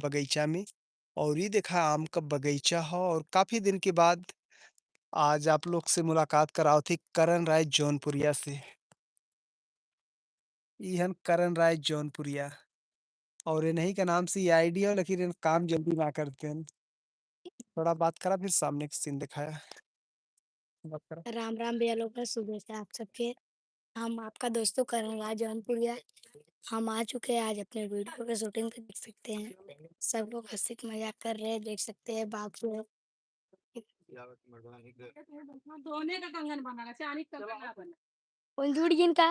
बगीचा में और ये देखा आम का बगीचा हो और काफ़ी दिन के बाद आज आप लोग से मुलाकात कराओ थी करण राय जौनपुरिया से। इहन करण राय जौनपुरिया और इन्हीं के नाम से ये आईडी है लेकिन इन काम जल्दी ना करते हैं। थोड़ा बात करा फिर सामने का सीन दिखाया। बात करा। राम राम भैया लोग का शुभ है आप सबके। हम आपका दोस्तों करण राज जौनपुरिया। हम आ चुके हैं आज अपने वीडियो के शूटिंग पे, देख सकते हैं सब लोग हंसी मजाक कर रहे हैं, देख सकते हैं बाप रे। धोने का कंगन बना रहा है, कंगन ना बना कौन जुड़ जिन का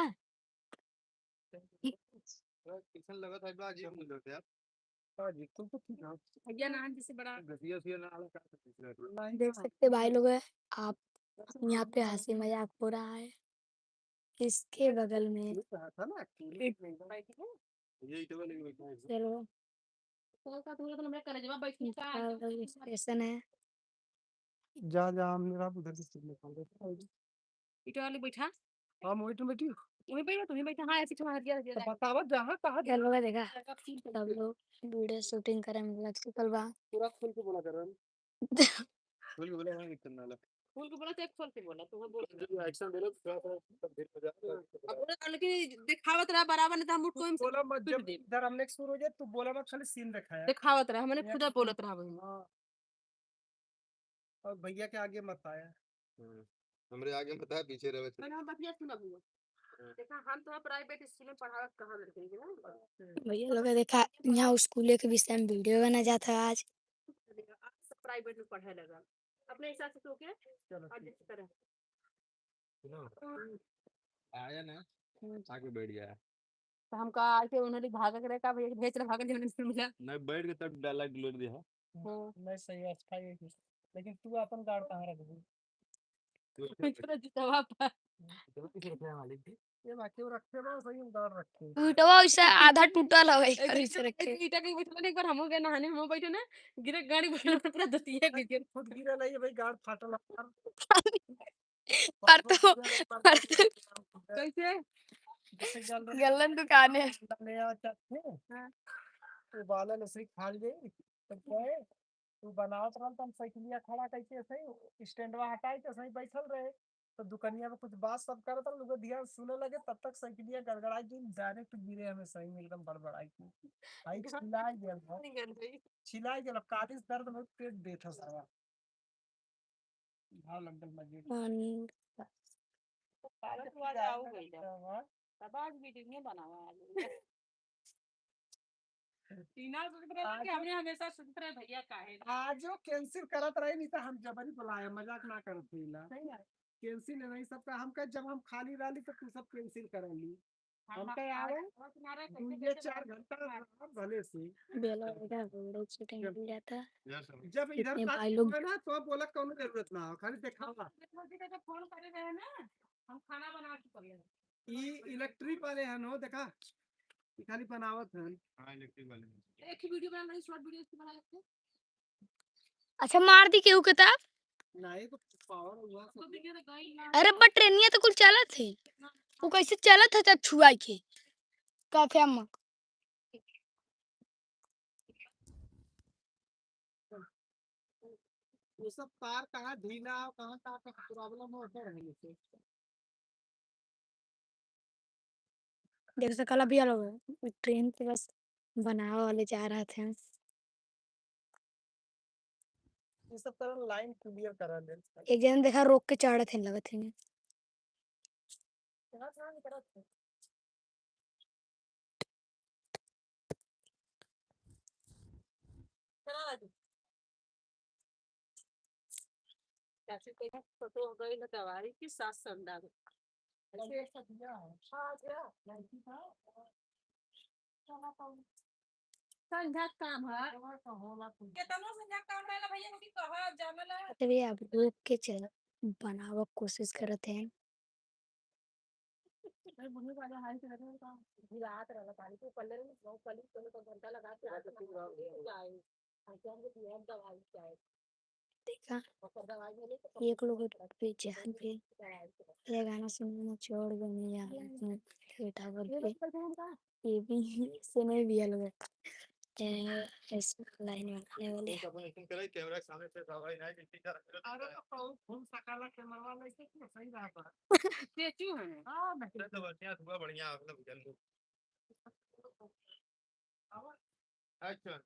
भैया नान जिसे बड़ा देख सकते हैं भाई लोग हैं आप। यहाँ पे हंसी मजाक हो रहा है। इसके बगल में चलो स्टेशन है। जहाँ जहाँ मेरा उधर से सीन निकाल दे। इटो वाली बैठा हम वही तो बैठी हूँ। वहीं बैठा तुम्हें बैठा हाँ ऐसे तुम्हारा दिया तो बतावा जहाँ कहाँ क्या लोग देखा सब लोग वीडियो शूटिंग करे में लग चुकल बा। पूरा खोल के बोला कर। खोल के बोला वहाँ कितना लग। फूल को बोला तो एक खोल के बोला तुम्हें बोल एक्शन दे लो थोड़ा थोड़ा तब देर हो जाएगा। अब बोला लेकिन दिखावत रहा बराबर नहीं तो हम कोई बोला मत जब इधर हमने शुरू हो जाए तू बोला मत खाली सीन दिखाया। दिखावत रहा मैंने खुद बोलत रहा वही। हाँ और भैया के आगे मत आया। हमरे आगे मत आया पीछे रहे। मैंने हम बतिया सुना हुआ देखा हम तो प्राइवेट स्कूल में पढ़ावत कहाँ लड़के के ना भैया लोग देखा यहाँ स्कूल के विषय में वीडियो बना जाता है आज। सब प्राइवेट में पढ़ाई लगा अपने हिसाब से तो क्या आज जिस तरह आया ना आके बैठ गया। तो हम कहा आके उन्होंने भागा करे का भैया भेज रहा भागा जब मिला नहीं बैठ के तब डाला डिलीट दिया। नहीं सही है अच्छा है लेकिन तू अपन गाड़ कहाँ रख दी। पूरा जवाब तो किसे रखने वाले थे। ये बाकी वो रखे ना सही गाड़ रखे। टूटवा वैसे आधा टूटल है करी से रखे ईटा के बैठल एक बार हम गए नहाने हम बैठे ना गिरे गाड़ी बैठल पूरा दतिया गिर खुद गिरा नहीं है भाई गाड़ फाटल पर तो कैसे गलन दुकान है। हाँ तो बालन ऐसे ही खा गई तो गए तू बनावत रहल त हम साइकिलिया खड़ा करके सही स्टैंडवा हटाई तो सही बैठल रहे तो दुकनिया में कुछ बात सब करत रह लोग ध्यान सुने लगे तब तक साइकिलिया गड़गड़ाई गई डायरेक्ट गिरे हमें सही में एकदम बड़बड़ाई की भाई छिलाई गेल कादिस दर्द में पेट बैठा सारा घाव लग गल मजे तो आज आओ गई तब आज वीडियो नहीं बनावा तीना कि हमने हमेशा सुनते रहे भैया काहे आजो कैंसिल करत रहे नहीं तो हम जबरी बुलाया मजाक ना करत थीला कैंसिल नहीं सबका हम कह जब हम खाली रही तो तू सब कैंसिल कर ली हम कह आवे ये 4 घंटा भले से बेला बेटा वीडियो शूटिंग हो जाता जब इधर इतने बात भाई लोग हुआ ना तो बोला कौन जरूरत ना हो खाली दिखावा फोन करे रहे ना हम खाना बना के पड़े ई इलेक्ट्रिक वाले हैं नो देखा ई खाली बनावत हैं। हां इलेक्ट्रिक वाले एक ही वीडियो बना रही शॉर्ट वीडियो बना लेते अच्छा मार दी केहू के ता नहीं तो पावर हुआ अरे बट ट्रेनिया तो कुल चलत थे वो कैसे चलत है जब छुआ के काफे अम्मा वो सब तार कहाँ ढीला कहाँ का प्रॉब्लम हो रही है। देख सकला भी लोग ट्रेन पे बस बनावे वाले जा रहे थे। ये सब तरह लाइन क्लियर करा दे एक जन देखा रोक के चढ़े थे लगत थे कहाँ कहाँ निकला था चला कैसे देखा फोटो हो गई ना तवारी की सास संदा ऐसे ऐसा दिया है हाँ गया लड़की था चला तो संध्या काम है तो होला तो केतनो संध्या काम रहला भैया मुझे कहा जानला अरे अब रोक के चल बनावा कोशिश करते हैं। नहीं मुझे वाला हाल से लगा था रात रहला पानी को पल्ले वो पल्ले तो घंटा लगा के आके जाए हम को दिया दवाई चाहे देखा एक लोग पे जहां पे ये गाना सुनने में चढ़ गए यार बेटा बोल पे ये भी सुने भी लोग इस लाइन बनाने वाले कैमरा सामने से दवाई नहीं किसी का अरे तो फूल सकाला कैमरा नहीं से सही रहा पर स्टेचू है हां मैं तो बढ़िया हुआ बढ़िया मतलब जल लो अच्छा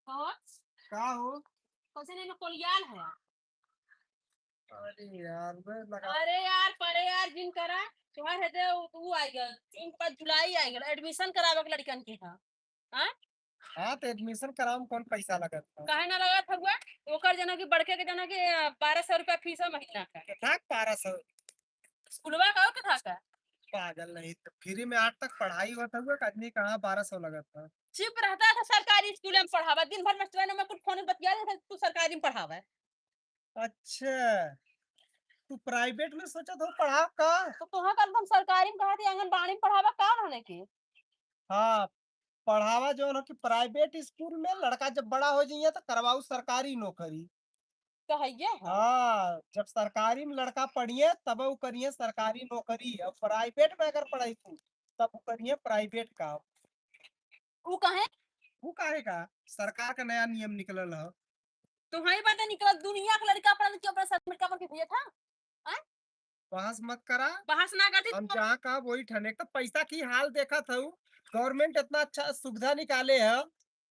और का हो कौन ने कोलियाल है अरे यार मैं लगा अरे यार परे यार जिन करा तोहर है तू आएगा 5 जुलाई आएगा एडमिशन करावे के लड़कन के हां हां हाँ तो एडमिशन कराऊं कौन पैसा लगत था काहे ना लगा था हुआ ओकर जना की बड़के के जना के 1200 रुपया फीस है महीना का कितना 1200 स्कूलवा का कितना का पागल नहीं तो फ्री में 8 तक पढ़ाई होता हुआ आदमी कहाँ 1200 लगत था चुप रहता था सरकारी स्कूल में पढ़ावा दिन भर मास्टर में कुछ फोन बतिया रहा था तू सरकारी में पढ़ावा अच्छा तू प्राइवेट में सोचा तो पढ़ा का तो तोहा कल हम सरकारी में कहा थी आंगनबाड़ी में पढ़ावा का रहने के हाँ पढ़ावा जो है कि प्राइवेट स्कूल में लड़का जब बड़ा हो जाइए तो करवाऊ सरकारी नौकरी कहिए है हाँ जब सरकारी में लड़का पढ़िए तब वो करिए सरकारी नौकरी और प्राइवेट में अगर पढ़ाई तू तब वो करिए प्राइवेट काम वो कहे वो काहे का सरकार का नया नियम निकलल है तुम्हारी बात निकल दुनिया का लड़का पढ़ा के अपना सबमिट कर के भेजा था बहस मत करा बहस ना करती हम जहाँ कहा वही ठने तो पैसा की हाल देखा था गवर्नमेंट इतना अच्छा सुविधा निकाले है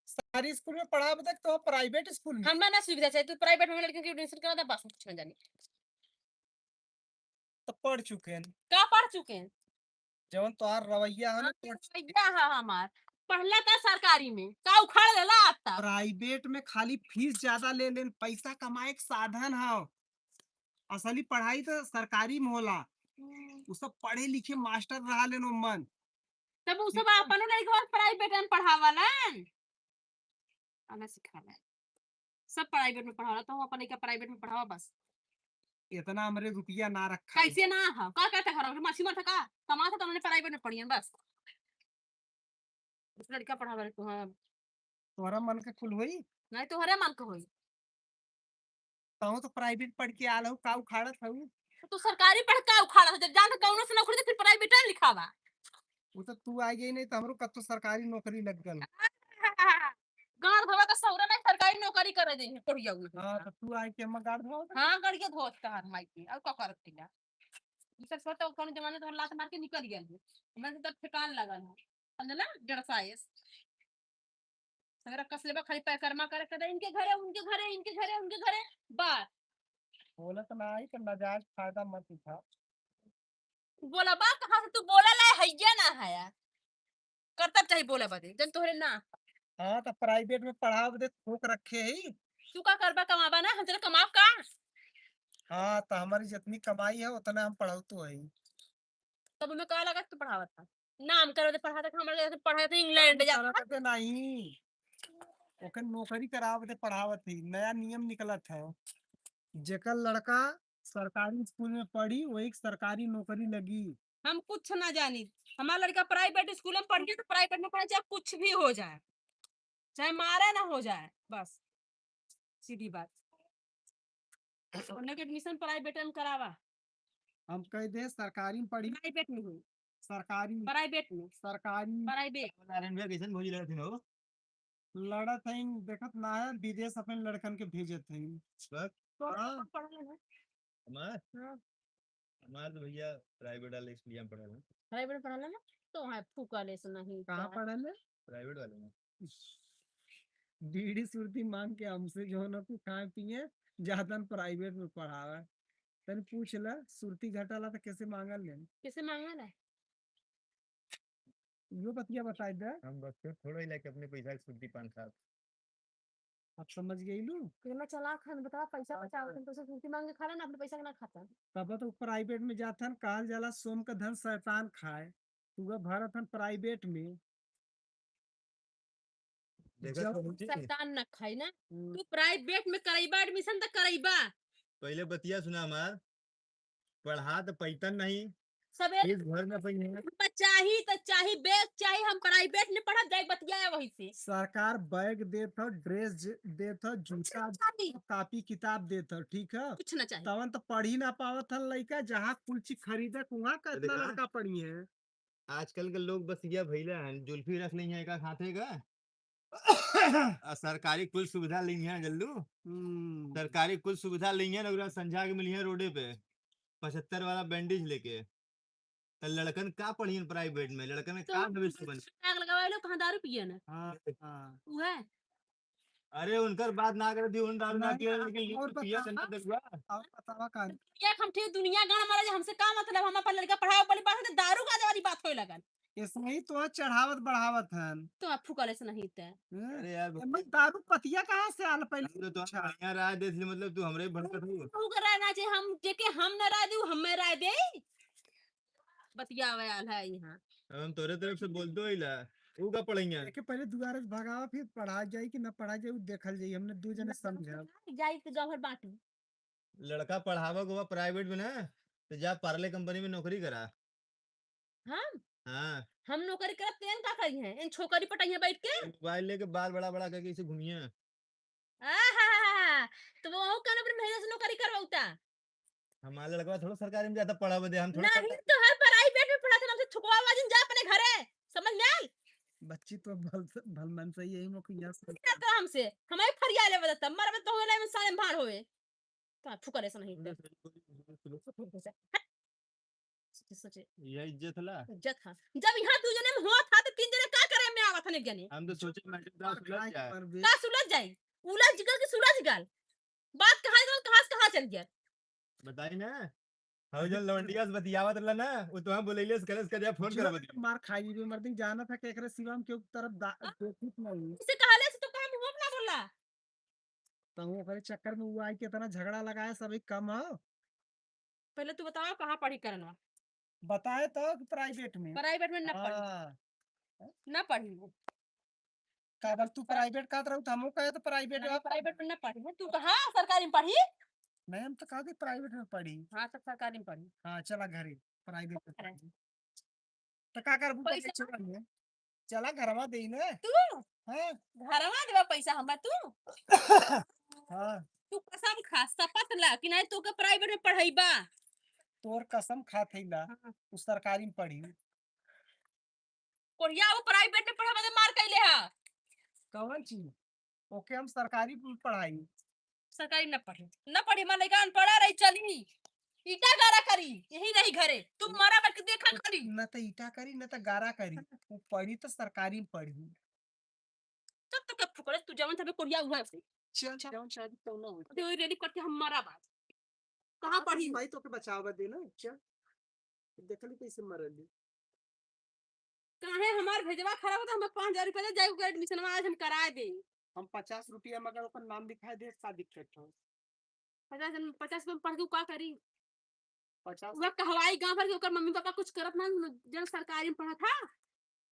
सरकारी स्कूल में पढ़ा तक तो प्राइवेट स्कूल में हमरा ना सुविधा चाहिए तू प्राइवेट में लड़कियों की एडमिशन करा दे बस कुछ ना जानी तो पढ़ चुके हैं का पढ़ चुके हैं जवन तोहार रवैया है ना भैया है हमार पढ़ला था सरकारी में का उखाड़ लेला आता प्राइवेट में खाली फीस ज्यादा ले लेन पैसा कमाए के साधन है असली पढ़ाई तो सरकारी में होला वो सब पढ़े लिखे मास्टर रहा लेन मन तब उ सब अपन लड़का प्राइवेट में पढ़ावाला हमें सिखाला सब प्राइवेट में पढ़ावाला तो हम अपन लड़का प्राइवेट में पढ़ावा बस इतना हमारे रुपया ना रखा कैसे ना है का करता घर मासी मत का कमा तो हमने प्राइवेट में पढ़ियन बस उस लड़का पढ़ावा तो हां तोहरा मन के कुल हुई नहीं तो हरे मन को होई तो प्राइवेट पढ़ के आल हो का उखाड़त हूँ तो सरकारी पढ़ का उखाड़ा जब जान कौनो से नौकरी तो फिर प्राइवेट में लिखावा वो तो तू आ गई नहीं तो हमरो कतो सरकारी नौकरी लग गल गांव धोवा का सौरा नहीं सरकारी नौकरी करे दे पढ़िया हां तो तू आई के हम गाड़ धो हां गड़िया धोत का हर माई की और का करत थिला ई सब सोता कौन जमाने तो लात मार के निकल गेल मैं तो ठिकान लगल है समझला 150 अगर कसलेबा खाली पैकरमा करे कदे इनके घरे उनके घरे इनके घरे उनके घरे बात बोला तो ना आई तो नाजायज फायदा मत उठा बोला बा कहां से तू बोला ला हैया ना है यार करतब चाहिए बोला बदे जन तोहरे ना हाँ तो प्राइवेट में पढ़ाव दे थोक रखे ही तू का करबा कमाबा ना हम तेरे कमाब का हाँ तो हमारी जितनी कमाई है उतना हम पढ़ाऊ तो है तब मैं कहा लगा तू पढ़ावा था नाम करो दे पढ़ा था हमारे पढ़ाए थे इंग्लैंड जा करते नहीं ओके नौकरी करावत पढ़ावत थी नया नियम निकलत है जेकर लड़का सरकारी स्कूल में पढ़ी वही सरकारी नौकरी लगी हम कुछ ना जानी हमारा लड़का प्राइवेट स्कूल में पढ़ गया तो प्राइवेट में पढ़े चाहे कुछ भी हो जाए चाहे मारे ना हो जाए बस सीधी बात उन्हें के एडमिशन प्राइवेट में करावा हम कह दे सरकारी में पढ़ी प्राइवेट में हुई सरकारी प्राइवेट में सरकारी प्राइवेट नारायण भैया कैसन भोजी लड़त हो लड़त है देखत ना है विदेश अपन लड़कन के भेजत है बस तो हाँ। पढ़ लेना हमार हाँ। हमार तो भैया प्राइवेट वाले इसलिए हम पढ़ा लें प्राइवेट में पढ़ लेना तो है फूका ले से नहीं कहाँ पढ़ल है प्राइवेट वाले में बीड़ी सुरती मांग के हमसे जो ना तू खाए पिए ज्यादा प्राइवेट में पढ़ावे तनी पूछ ला सुरती घटाला तो कैसे मांगल ले किसे मांगा ना यो बतिया बताई दे हम बस फिर थोड़ा ही लेके अपने पैसा की सुर्ती पान साथ अब समझ गई लू कितना चला खान बता पैसा बचाओ तुम पैसा सुनती मांग के खा ना अपने पैसा के ना खाता तब तो प्राइवेट में जाथन कहल जाला सोम का धन शैतान खाए तू भारत हन प्राइवेट में देखा जब तो मुझे शैतान ना खाई ना तू प्राइवेट में करैबा एडमिशन तो करैबा पहले बतिया सुना हमार पढ़ा तो पैतन नहीं सवेरे फीस भर में पड़ी है। चाही तो चाही बैग चाही, हम प्राइवेट में पढ़ा जाए बतिया वही से। सरकार बैग देत हो, ड्रेस देत हो, जूता, चाही, कापी किताब देत हो, ठीक है। कुछ ना चाहिए। तवन तो पढ़ ही ना पावत हन लइका, जहाँ कुल चीज खरीदे वहाँ का इतना देखा? लड़का पढ़ी है। आजकल के लोग बस ये भैला है, जुल्फी रख ली है का खाते का। और सरकारी कुल सुविधा ली है जल्दू। सरकारी कुल सुविधा ली है ना, संझा के मिली है रोडे पे 75 वाला बैंडेज लेके। तो लड़कन का पढ़ी प्राइवेट में, लड़कन तो का भविष्य बन। आग लगावे लोग कहाँ दारू पिए ना, हाँ हाँ। वो है। अरे उनकर बात ना कर दी, उन दारू ना नहीं, पिया लेकिन और लिख पिया बतावा। चंदा दरुआ। और बतावा का दुनिया हम ठीक दुनिया गाना मारा जे हमसे का मतलब, हम अपन लड़का पढ़ाओ वाली बात है तो दारू का वाली बात होए लगन। इसमें ही तो चढ़ावत बढ़ावत हन। तो आप फुकले से नहीं थे। अरे यार एमे दारू पतिया कहाँ से आल पहले? हम तो बढ़िया राय दे दिली, मतलब तू हमरे भड़कत हो। तू कर ना जे हम जेके हम न राय दू, हम राय दे बतियावे आल है यहाँ। हम तोरे तरफ से बोल दो इला ऊ का पढ़ेंगे। देखे पहले दुआरे से भगावा, फिर पढ़ा जाई कि न पढ़ा जाई उ देखल जाई, हमने दू जने समझा। जाई तो गाँव भर बांटू। लड़का पढ़ावा को प्राइवेट में ना, तो जा पार्ले कंपनी में नौकरी करा। हम हाँ हम नौकरी करत तेन का करी है, इन छोकरी पटाई है बैठ के। मोबाइल लेके बाल बड़ा बड़ा करके इसे घूमिए। आहा, तो वो कहने पर मेहनत से नौकरी करवाउता। हमारा लड़का थोड़ा सरकारी में ज्यादा पढ़ा दे, हम थोड़ा नहीं तो हर प्राइवेट में पढ़ा था, हमसे छुकवा वाजिन जा अपने घरे, समझ में आई। बच्ची तो भल मन से यही मुखिया से क्या तो हमसे हमारे फरिया ले बदता मर तो होले में साले भाड़ होवे। तो फुकर ऐसा नहीं थे। सोचे यह इज्जत ला। इज्जत था जब यहाँ दू जने में हुआ था तो तीन जने का करे में आवत ने जने हम तो सोचे मैटर दाल सुलझ जाए। का सुलझ जाई, उलझ गल की सुलझ गल, बात कहां से कहां चल गया। बताई ना, हम जन लौंडिया से बतियावत रहा ना, वो तो हम बोलेले करस कर जा फोन कर बतिया। मार खाई भी मर्दी जाना था कि एकरे सिवा में के तरफ देखित नहीं। इसे कहले से तो काम हो ना बोला। तो वो ओकरे चक्कर में वो आई के इतना झगड़ा लगाया, सभी कम हो। पहले तू बताओ कहां पढ़ी करना। बताए तो प्राइवेट में। प्राइवेट में न पढ़ी, हाँ, न पढ़ी वो। काबर तू प्राइवेट का तरह तो हमो कहे तो प्राइवेट नहीं, में प्राइवेट में न पढ़ी है, तू कहां सरकारी में पढ़ी। नहीं, हम तो कहा कि प्राइवेट में पढ़ी। हाँ तो सरकारी में पढ़ी। हाँ चला घरे प्राइवेट में अरे, पढ़ी। तो का कर पैसा चला चला घरवा दे ना। तू हाँ घरवा देवा पैसा हमरा तू। हाँ, तू कसम खा शपथ ला कि नहीं तू के प्राइवेट में पढ़ाईबा। तोर कसम खाते ला हाँ। तू सरकारी में पढ़ी। कोरिया वो प्राइवेट में पढ़े बदे मार कैले हा। कौन चीज ओके हम सरकारी में पढ़ाई। सरकारी न पढ़ी, न पढ़ी हमारा लड़का अनपढ़ा रही चली ईटा गारा करी यही रही घरे, तुम मारा बट देखा खड़ी। न तो ईटा करी न तो गारा करी, वो पढ़ी तो सरकारी में पढ़ी। तब तो कब फुकड़े तू जवन तबे कोरिया हुआ से चल जौन शादी तो ना हो। तो रेडी करके हम मारा बात कहां पढ़ी। भाई तो के बचावा दे ना। चल देखली कैसे मरली। काहे हमार भेजवा खराब होता, हम 5000 रुपया जाई के एडमिशन आज हम करा दे। हम 50 रुपया मगर ओकर नाम दिखाई दे का दिक्कत हो। 50 में पढ़ के का करी। 50 वह कहवाई गांव भर के ओकर मम्मी पापा कुछ करत ना, जन सरकारी में पढ़ा था।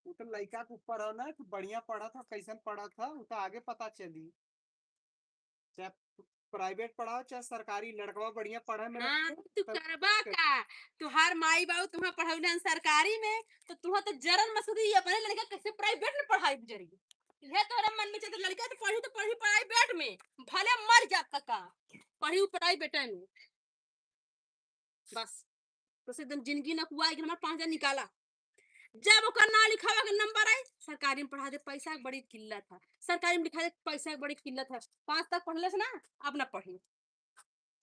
वो तो लड़का के ऊपर हो ना कि बढ़िया पढ़ा था कैसन पढ़ा था, वो तो आगे पता चली। चाहे प्राइवेट पढ़ाओ चाहे सरकारी, लड़कवा बढ़िया पढ़ा मेरा। हाँ तू करबा का, तुहार माई बाबू तुम्हें पढ़ौले सरकारी में तो तुम्हें तो जरन मसूदी अपने लड़का कैसे प्राइवेट में पढ़ाई जरी। यह तोरा मन में चलता लड़का तो पढ़ी प्राइवेट में भले मर जाता का पढ़ी प्राइवेट में बस। तो से एकदम जिंदगी न हुआ कि हमारा 5000 निकाला। जब ओकर ना लिखावा के नंबर आई सरकारी में पढ़ा दे पैसा की बड़ी किल्लत है, सरकारी में लिखा दे पैसा की बड़ी किल्लत है। 5 तक पढ़ले से ना अब ना पढ़ी।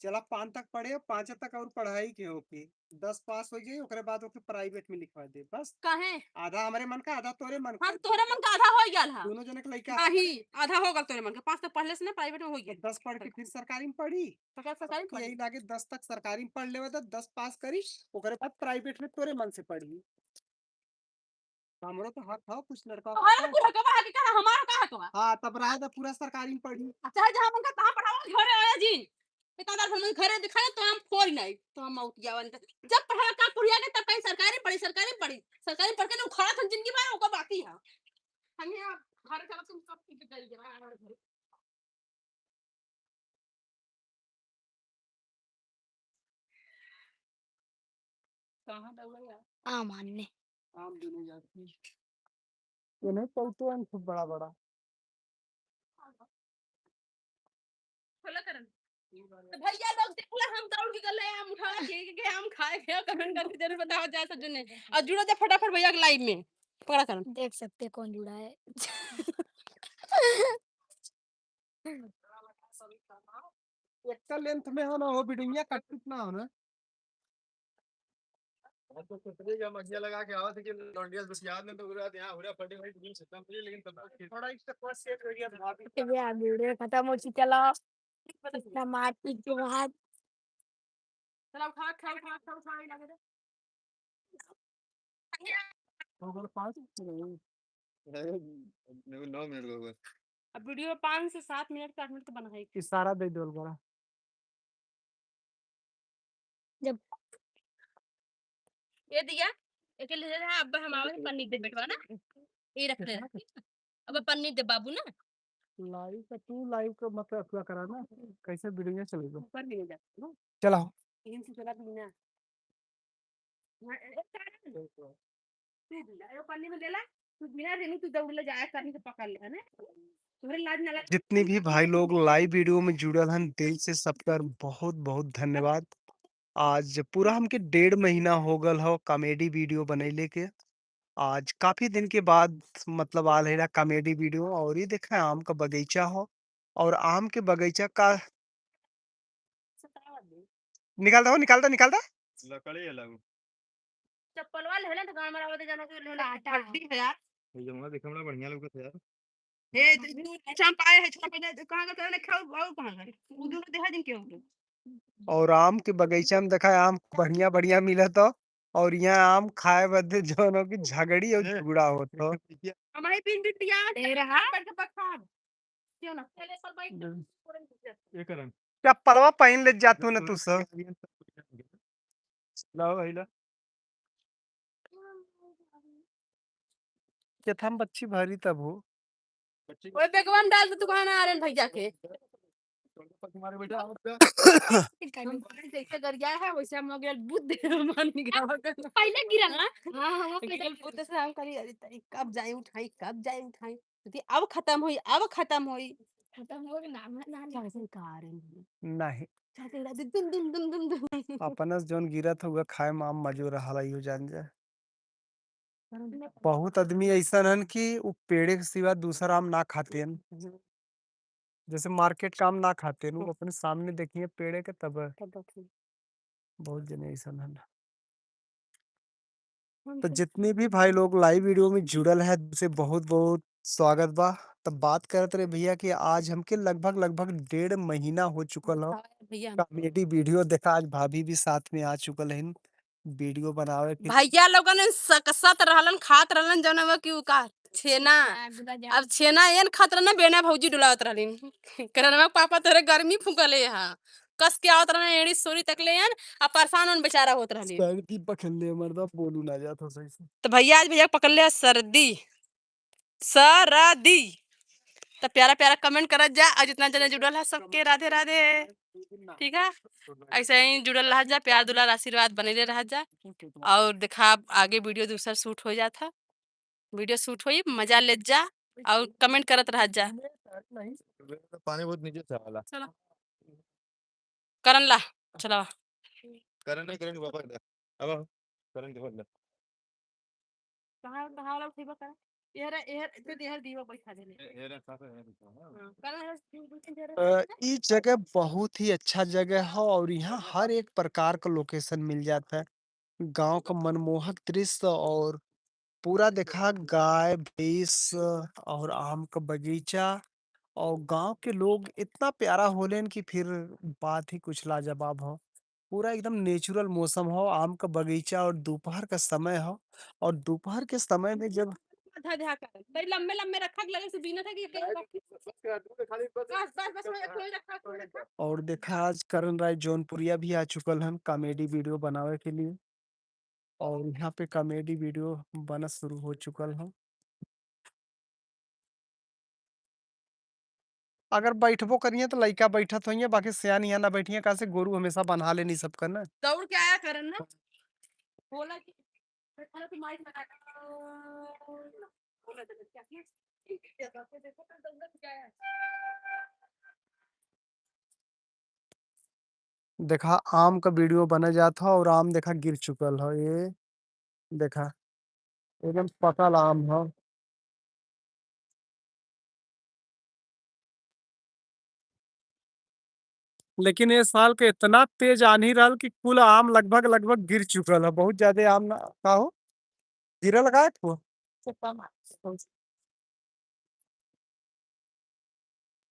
चला 5 तक पढ़े, 5 तक और पढ़ाई के होके 10 पास हो जाए ओकरे बाद ओके प्राइवेट में लिखवा दे बस। काहे आधा हमारे मन का आधा तोरे मन का। हम तोहरे मन का आधा हो गया हा। दोनों जने के लड़का नहीं आधा होगा तोरे मन का, 5 तक पढ़ले से ना प्राइवेट में हो गया। 10 पढ़ के फिर सरकारी में पढ़ी। सरकारी में तो पढ़ी। यही लागे 10 तक सरकारी में पढ़ लेवा तो 10 पास करी ओकरे बाद प्राइवेट में तोरे मन से पढ़ी। हमरो तो हक था कुछ लड़का। हमारा पूरा कबा है कि कहा हमारा कहा कबा। हाँ तब रहा था पूरा सरकारी में पढ़ी। अच्छा जहां मन का तहां पढ़ावा घरे आया जी इतना हम घरे दिखाए तो हम फोड़ नहीं तो हम आउट जावन जब पढ़ा का कुड़िया के तब कहीं सरकारी में पढ़ी सरकारी पढ़ के ना उखाड़ा था जिंदगी भर ओका बाकी है। हम यहां घर चला तुम सब ठीक कर दिया। कहाँ दौड़े यार आम आनने आम देने जाती है। ये नहीं पलटू है खूब बड़ा बड़ा। खोला करन तो भैया लोग देखला हम दौड़ के गले आम उठा के आम खाए के कमेंट करके जरूर बताओ जाए सब जने और जुड़ो जा फटाफट भैया के लाइव में पकड़ा करन देख सकते कौन जुड़ा है एक का लेंथ में हो ना वो वीडियो कट कितना हो ना। तो कुतरे मछिया लगा के आवत कि लौंडिया बस याद नहीं तो पूरा यहाँ हो रहा फटे भाई दिन खत्म हो लेकिन तब थोड़ा इसका कोर्स सेट हो गया भाभी ये आ वीडियो खत्म हो चुका चलो इतना मारपीट के बाद चलो उठा लगे दे हो गए 5 नहीं 9 मिनट को अब वीडियो 5 से 7 मिनट 8 मिनट तो बना है इशारा दे दो बड़ा। जब ये दिया एक ले रहा अब हम आवे पन्नी दे बेटवा ना ये रख ले अब पन्नी दे बाबू ना लाइव का तू लाइव का मतलब क्या करा ना कैसे वीडियो चलेगा ऊपर नहीं जा ना चलाओ। तीन से चला भी ना तू पन्नी में ले ला तू बिना रेनू तू दौड़ ले जाया करने से पकड़ ले है ना तुम्हारे लाज ना लगे जितने भी भाई लोग लाइव वीडियो में जुड़ल हैं दिल से सबका बहुत बहुत धन्यवाद। आज पूरा हमके 1.5 महीना हो गल हो कॉमेडी वीडियो बनैले के। आज काफी दिन के बाद मतलब आल है कॉमेडी वीडियो और ये देखा आम का बगीचा हो और आम के बगीचा का निकालता हो निकालता लकड़ी है लागू चप्पल वाले है ना तो गांव में रहते जानो के ले हड्डी है यार ये जमुना देखने में बढ़िया लगता है यार हे तू चाम पाए है छोटा पहले कहां का तने खाओ और कहां का उधर देखा दिन के हो और आम के बगीचा में देखा आम बढ़िया बढ़िया मिला तो और यहाँ आम खाए बदे जो की झगड़ी और झगड़ा होता। हमारे पिन बिटिया दे रहा बैठ के पखा क्यों ना चले पर बैठ ये करन क्या पलवा पहन ले जातू ना तू सब लाओ भाई ला क्या था बच्ची भरी तब हो ओए बेगवान डाल के दुकान आ रहे भैया के तुम्हारे बेटा जैसे गरिया है वैसे हम लोग बुद्ध मान गिरावा कर पहले गिरा ना हां हम पहले बुद्ध से हम करी अरे कब जाए उठाई तो अब खत्म होई खत्म हो गया नाम ना कैसे कार नहीं चाहते दुम दुम दुम दुम दुम अपना जोन गिरत हुआ खाए माम मजो रहा यो जान जाए। बहुत आदमी ऐसा हन कि वो पेड़े के सिवा दूसरा आम ना खाते हैं जैसे मार्केट का आम ना खाते हैं वो अपने सामने देखिए पेड़े के तब बहुत जने ऐसा हन। तो जितने भी भाई लोग लाइव वीडियो में जुड़ल है उसे बहुत बहुत स्वागत बा। तब बात करते रहे भैया कि आज हमके लगभग लगभग 1.5 महीना हो चुकल हो भैया कॉमेडी वीडियो देखा। आज भाभी भी साथ में आ चुकल है वीडियो बनावे के। भैया लोगन सकसत रहलन खात रहलन जनवा की का छेना अब छेना एन खात रहना बेना भौजी डुलावत रहलिन करनवा पापा तोरे गर्मी फुकले हा कस के आवत रहना एड़ी सोरी तकले एन आ परेशान उन बेचारा होत रहलिन सर्दी पकड़ ले मर्दा बोलू ना जात हो सही से। तो भैया आज भैया पकड़ लिया सर्दी सरदी तो प्यारा प्यारा कमेंट करत जा और जितना जने जुड़ल है सबके राधे राधे ठीक है ऐसे ही जुड़ल रह जा प्यार दुलार आशीर्वाद बनेले रह जा और देखा आगे वीडियो दूसरा शूट हो जाता वीडियो शूट होई मजा ले जा और कमेंट करत रह जा पानी बहुत नीचे था वाला चलो करन ला चलो करण पापा अब करण के बोल कहां कहां वाला उठेबा कर एहर दीवा बैठा देले ई जगह बहुत ही अच्छा जगह है और यहाँ हर एक प्रकार का लोकेशन मिल जाता है। गांव का मनमोहक दृश्य और पूरा देखा गाय भैंस और आम का बगीचा और गांव के लोग इतना प्यारा होलेन कि फिर बात ही कुछ लाजवाब हो। पूरा एकदम नेचुरल मौसम हो आम का बगीचा और दोपहर का समय हो और दोपहर के समय में जब आधा आधा कर भाई लंबे लंबे रखा लगे से बिना था कि बस में कोई रखा और देखा आज करण राय जौनपुरिया भी आ चुकल हन कॉमेडी वीडियो बनावे के लिए और यहाँ पे कॉमेडी वीडियो बना शुरू हो चुकल है। अगर बैठबो करिए तो लइका बैठत होइए बाकी सियान यहाँ ना बैठिए कहा से गोरू हमेशा बन्हा लेनी सबका ना दौड़ के आया करन ना बोला कि बोला तो माइक लगा बोला तो क्या किया देखो तो दंगल क्या है। देखा आम का वीडियो बना जाता और आम देखा गिर चुकल है ये। देखा एकदम पकल आम है। लेकिन ये साल के इतना तेज आंधी रहल कि कुल आम लगभग लगभग गिर चुकल है। बहुत ज्यादा आम ना का हो गिरल का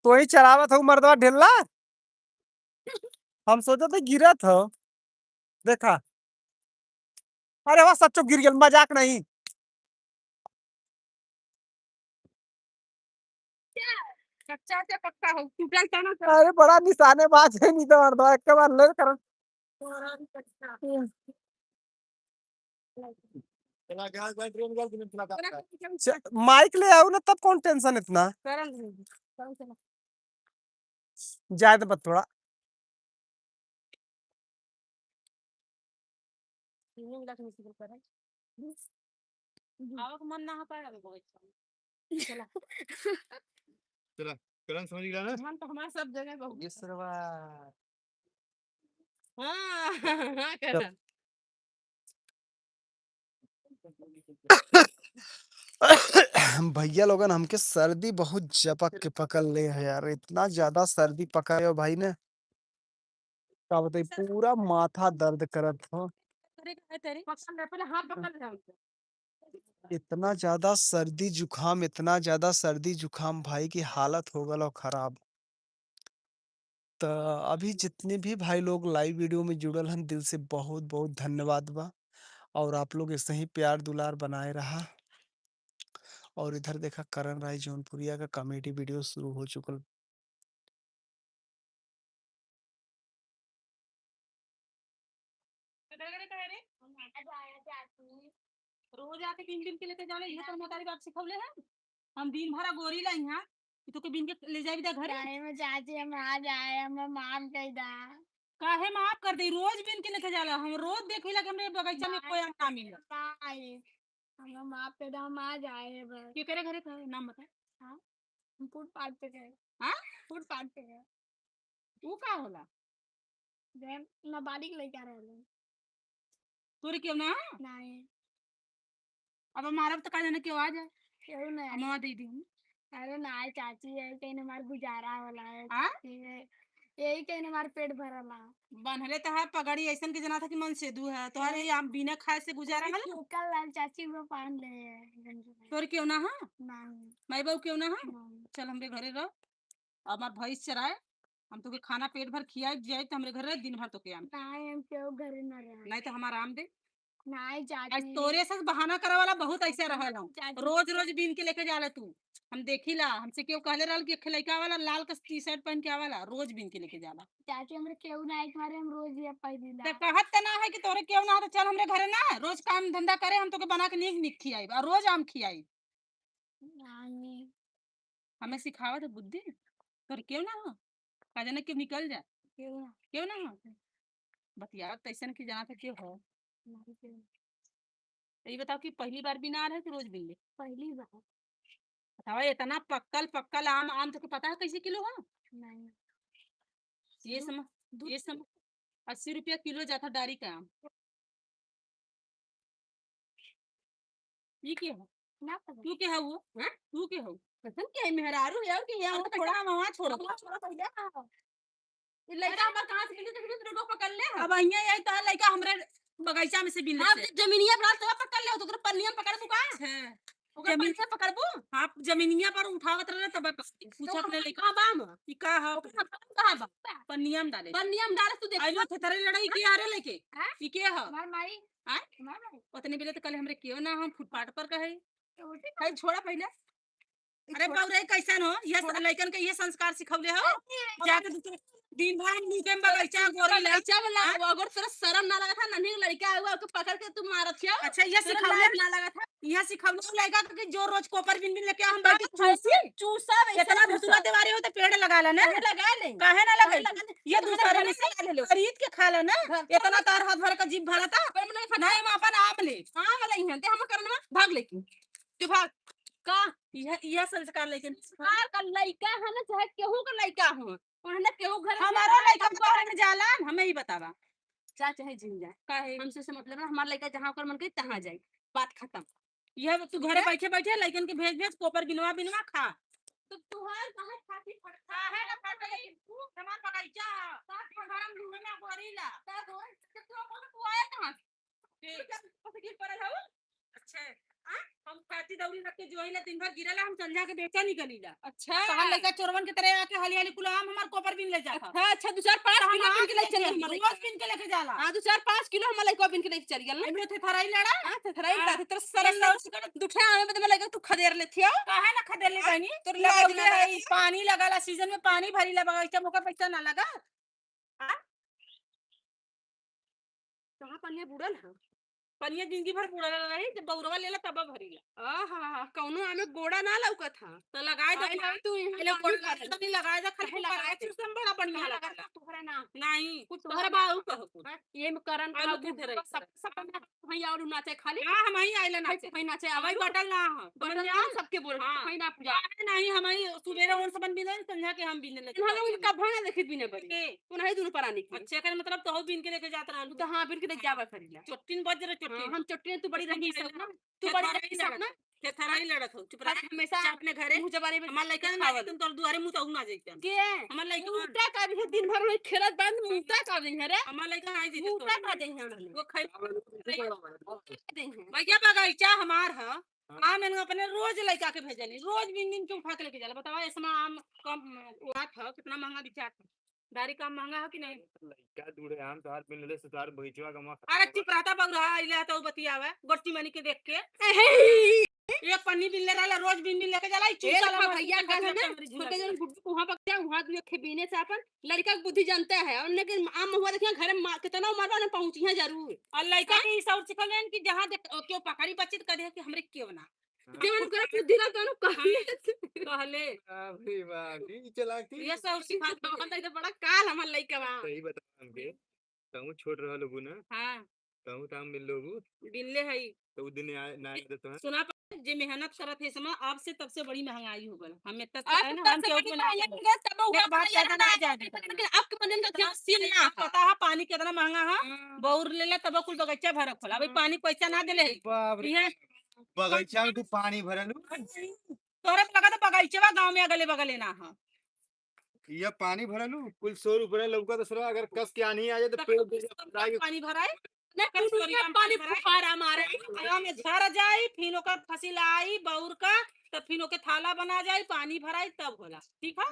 तो ही चलावत हो मर्दवा ढेला। हम सोचा थे गिरत हो। देखा अरे वाह सच्चो गिर गया मजाक नहीं। कच्चा से पक्का हो टूटल तना अरे बड़ा निशानेबाज है नहीं तो मर्दवा एक बार ले कर। माइक ले आओ ना तब कौन टेंशन इतना जाए तो थोड़ा आवक मन ना हो पाएगा चला चला करण समझ गया ना। मन तो हमारा सब जगह बहुत ये सरवा हाँ हाँ करण भैया लोगन हमके सर्दी बहुत जपक के पकड़ ले है यार। इतना ज्यादा सर्दी पकड़ है भाई ने क्या बताई पूरा माथा दर्द करत हो। तेरी पकड़ ले पहले हाथ पकड़ ले हमसे इतना ज्यादा सर्दी जुखाम इतना ज्यादा सर्दी जुखाम भाई की हालत हो गल खराब। तो अभी जितने भी भाई लोग लाइव वीडियो में जुड़ल हैं दिल से बहुत बहुत धन्यवाद बा। और आप लोग ऐसे ही प्यार दुलार बनाए रहा। और इधर देखा करण राय जौनपुरिया का कॉमेडी वीडियो शुरू हो चुकल। रोज आके बिन के लेके जाने ये तो मोतारी बाप सिखौले है हम दिन भर गोरी ला यहाँ तो के बिन के ले जाबी दा घर काहे में चाची हम आ जाए हम माफ कर दा काहे माफ कर दे रोज बिन के लेके जाला हम रोज देखिला कि हमरे बगीचा में कोई आम ना मिला हम माफ कर दा हम आ जाए बस के करे घरे का नाम बता हां हम फुटपाथ पे गए हां फुटपाथ पे गए तू का होला जब नाबालिग लइका रहले तोरे क्यों ना नहीं अब हमारा तो का जाने क्यों आ जाए क्यों नहीं हम दे दी अरे ना चाची है कहीं हमार गुजारा वाला है हां यही कहीं हमार पेट भरला बनहले तो है पगड़ी ऐसन के जना था कि मन से दू है तोहरे हम बिना खाए से गुजारा वाला कल लाल चाची वो पान ले तोरे क्यों ना हां नहीं माई बाबू क्यों ना हां चल हमरे घरे रह हमार भैंस चराए हम तो के खाना पेट भर खियाए जाए तो हमरे घर रह दिन भर तो के आम नहीं हम क्यों घरे ना रह नहीं तो हमारा आम दे नहीं चाची आज तोरे से बहाना करे वाला बहुत ऐसे रहल हम रोज रोज बीन के लेके जाला तू हम देखिला हमसे क्यों कहले रहल कि लइका वाला लाल का टी-शर्ट पहन के आवाला रोज बीन के लेके जाला चाची हमरे क्यों ना एक बार हम रोज ये पहिला त कहत त ना है कि तोरे क्यों ना तो चल हमरे घरे ना रोज काम धंधा करे हम तो के बना के नीक नीक खियाई और रोज आम खियाई नहीं हमें सिखावत है बुद्धि तोरे क्यों ना हो का जाने के निकल जा क्यों ना हो बतिया तैसन की जाना था क्यों हो ये बताओ कि पहली बार बिना आ रहे कि रोज बिन ले पहली बार बताओ इतना पक्कल पक्कल आम आम तो पता है कैसे किलो है नहीं ये सम 80 रुपया किलो जाता डारी का आम ये क्या है ना तू क्या है वो हां तू क्या हो कसम क्या है मेहरारू है और कि यहाँ थोड़ा हम वहां छोड़ो पहले ये लड़का हमर कहां से मिले तो रोडो पकड़ ले अब અહીંયા आई तो लड़का हमरे बगीचा में से बिन ले हां जमीनिया पर तो पकड़ ले तो पन्निया पकड़ तू का है जमीन से पकड़बू हां जमीनिया पर उठावत रहे तब पूछत ले लड़का बाम ई का है कहां बा पन्निया में डाले तू देख आइलो थे थरे लड़ाई की आ रे लेके ई के है हमार माई हां हमार माई उतने बेले तो कल हमरे क्यों ना हम फुटपाथ पर कहे छोड़ा पहले अरे बौरे कैसन हो ये लइकन के ये संस्कार सिखौले हो जाके दूसरे दिन भर मुके में बगीचा गोरी ले बगीचा वाला अगर तेरा शर्म ना लगा था नन्ही लड़का हुआ उसको पकड़ के तुम मारत हो। अच्छा ये सिखौले ना लगा था यह सिखौले लइका के जो रोज कोपर बिन बिन लेके हम बैठ चूसी चूसा इतना भुसुआ देवारे हो तो पेड़ लगा ला ना लगा ले काहे ना लगे ये दूसरे नहीं से लगा ले लो खरीद के खा ला ना इतना तार हाथ भर का जीभ भरता पर नहीं फटा नहीं हम अपन आप ले हां वाला ही हंते हम करना भाग लेकिन तू भाग का यह संस्कार लेकिन हां का लड़का है ना चाहे केहू का लड़का हो उन्हें केहू घर हमारा लइका बाहर में जाला हमें ही बतावा चाहे जिन जाए काहे हमसे से मतलब ना हमारा लड़का जहां कर मन करे तहां जाए बात खत्म। यह तू घरे बैठे बैठे लइकन के भेज भेज कोपर बिनवा बिनवा खा तो तुहार कहां खाती फटता है ना फाटे लेकिन तू सामान पकाइचा साथ में गरम लूहे में गोरीला का दोन तू आया कहां ठीक पता की परल हो अच्छे हम खाती दौड़ी रख के जोइला दिन भर गिरला हम संझा के बेचा निकलीला अच्छा कहां लइका चोरवन के तरह आके हली हली कुलाम हमार कोपर बिन ले जाता अच्छा अच्छा 2-4-5 किलो बिन के लेके चल रोज बिन के लेके जाला हां 2-4-5 किलो हम लइका बिन के लेके चल गेल ना इमे थे थराई लड़ा हां ते थराई हाँ, बात तेरा सरल दुठे आवे में लइका तू खदेर लेथिया काहे ना खदेले बहनी तोर लगले है पानी लगाला सीजन में पानी भरीला बगीचा मोका पैसा ना लगा कहां पनिया बुड़ल है पनिया जिंदगी भर बुड़ल रही जब बौरवा लेला तब भरीला आहा कौनो आमे गोड़ा ना लौकत था तो लगाए दो तू पहले कोड़ नहीं लगाए दो खाली लगाए तो सब बड़ा बढ़िया लगा तोहरा ना नहीं कुछ तोहरा बाऊ कहो ये में करन आलू खाओ के धरे। सब भई और नाचे खाली हां हम ही आइला ना भई नाचे हमारी आवाज बटल ना बटन बटल सबके बोल हाँ। भई ना पूजा नहीं हमारी सुबेरे उन सबन बिन संध्या के हम बिन लेते हम उनका भाना देखित भी नहीं बड़ी के उन्हें दोनों परानी की अच्छा कर मतलब तो बिन के लेके जात रहलू तो हां फिर के देख जावा करीला चोटिन बज रे चोटिन हम चट्टी तू बड़ी रही सब ना तू तू बड़ी बड़ी रही सब ना के थराई लड़त हो चुप रह हमेशा अपने घरे मुंह जबारे में हमार लइका ना तुम तोर दुआरे मुंह तो ना जइतन के हमार लइका मुंटा का भी दिन भर में खेलत बंद मुंटा का भी है रे हमार लइका नहीं जइते मुंटा का दे हैं वो खाई दे हैं भैया बगीचा हमार है आ मैंने अपने रोज लइका के भेजली रोज बिन दिन के उठा के लेके जाला बतावा इसमें आम कम हुआ था कितना महंगा बिचा था दारी काम महंगा है कि नहीं लइका दूड़े आम तोहार पिन ले सुतार बगीचवा का मा अरे चुप रहता बगरा इला तो बतियावे गोटी मनी के देख के एक पन्नी बिन ले रहा रोज बिन बिन लेके जाला चूसा भैया का है ना छोटे जन गुड्डू वहां पर क्या वहां देखे बीने से अपन लड़का की बुद्धि जानता है और लेकिन आम हुआ देखिए घर में कितना उम्र में पहुंची है जरूर और लइका के ई सब सिखलन कि जहां क्यों पकड़ी बच्ची तो कहे कि हमरे क्यों ना जवन कर बुद्धि ना दोनों कहले अरे वाह की चलाकी ये सब सिखा तो हम तो बड़ा काल हमर लइका बा सही बता हमके कहूं छोड़ रहल लोगू ना हां कहूं ताम मिल लोगू बिल्ले है तो उ दिन ना दे तो सुना जे मेहनत करत है समय अब से तब से बड़ी महंगाई हो गल हम इतना आप है ना हम केहू के ना तब हुआ बात ज्यादा ना जाए लेकिन आपके मन में क्या सीन ना पता है पानी कितना महंगा है बौर लेला तब कुल बगीचा भरक होला अभी पानी पैसा ना देले है बाप रे ये बगीचा में तू पानी भरलू तोरे लगा तो बगीचा गांव में अगले बगले ना है ये पानी भरलू कुल 100 रुपए लौका तो सरा अगर कस के आनी आ जाए तो पेड़ दे जाए पानी भराए पानी फुहारा मारे गाँव में झर जाई फिर ओकर फसिल आई बौर का तब फिर ओके थाला बना जाई पानी भराई तब होला ठीक है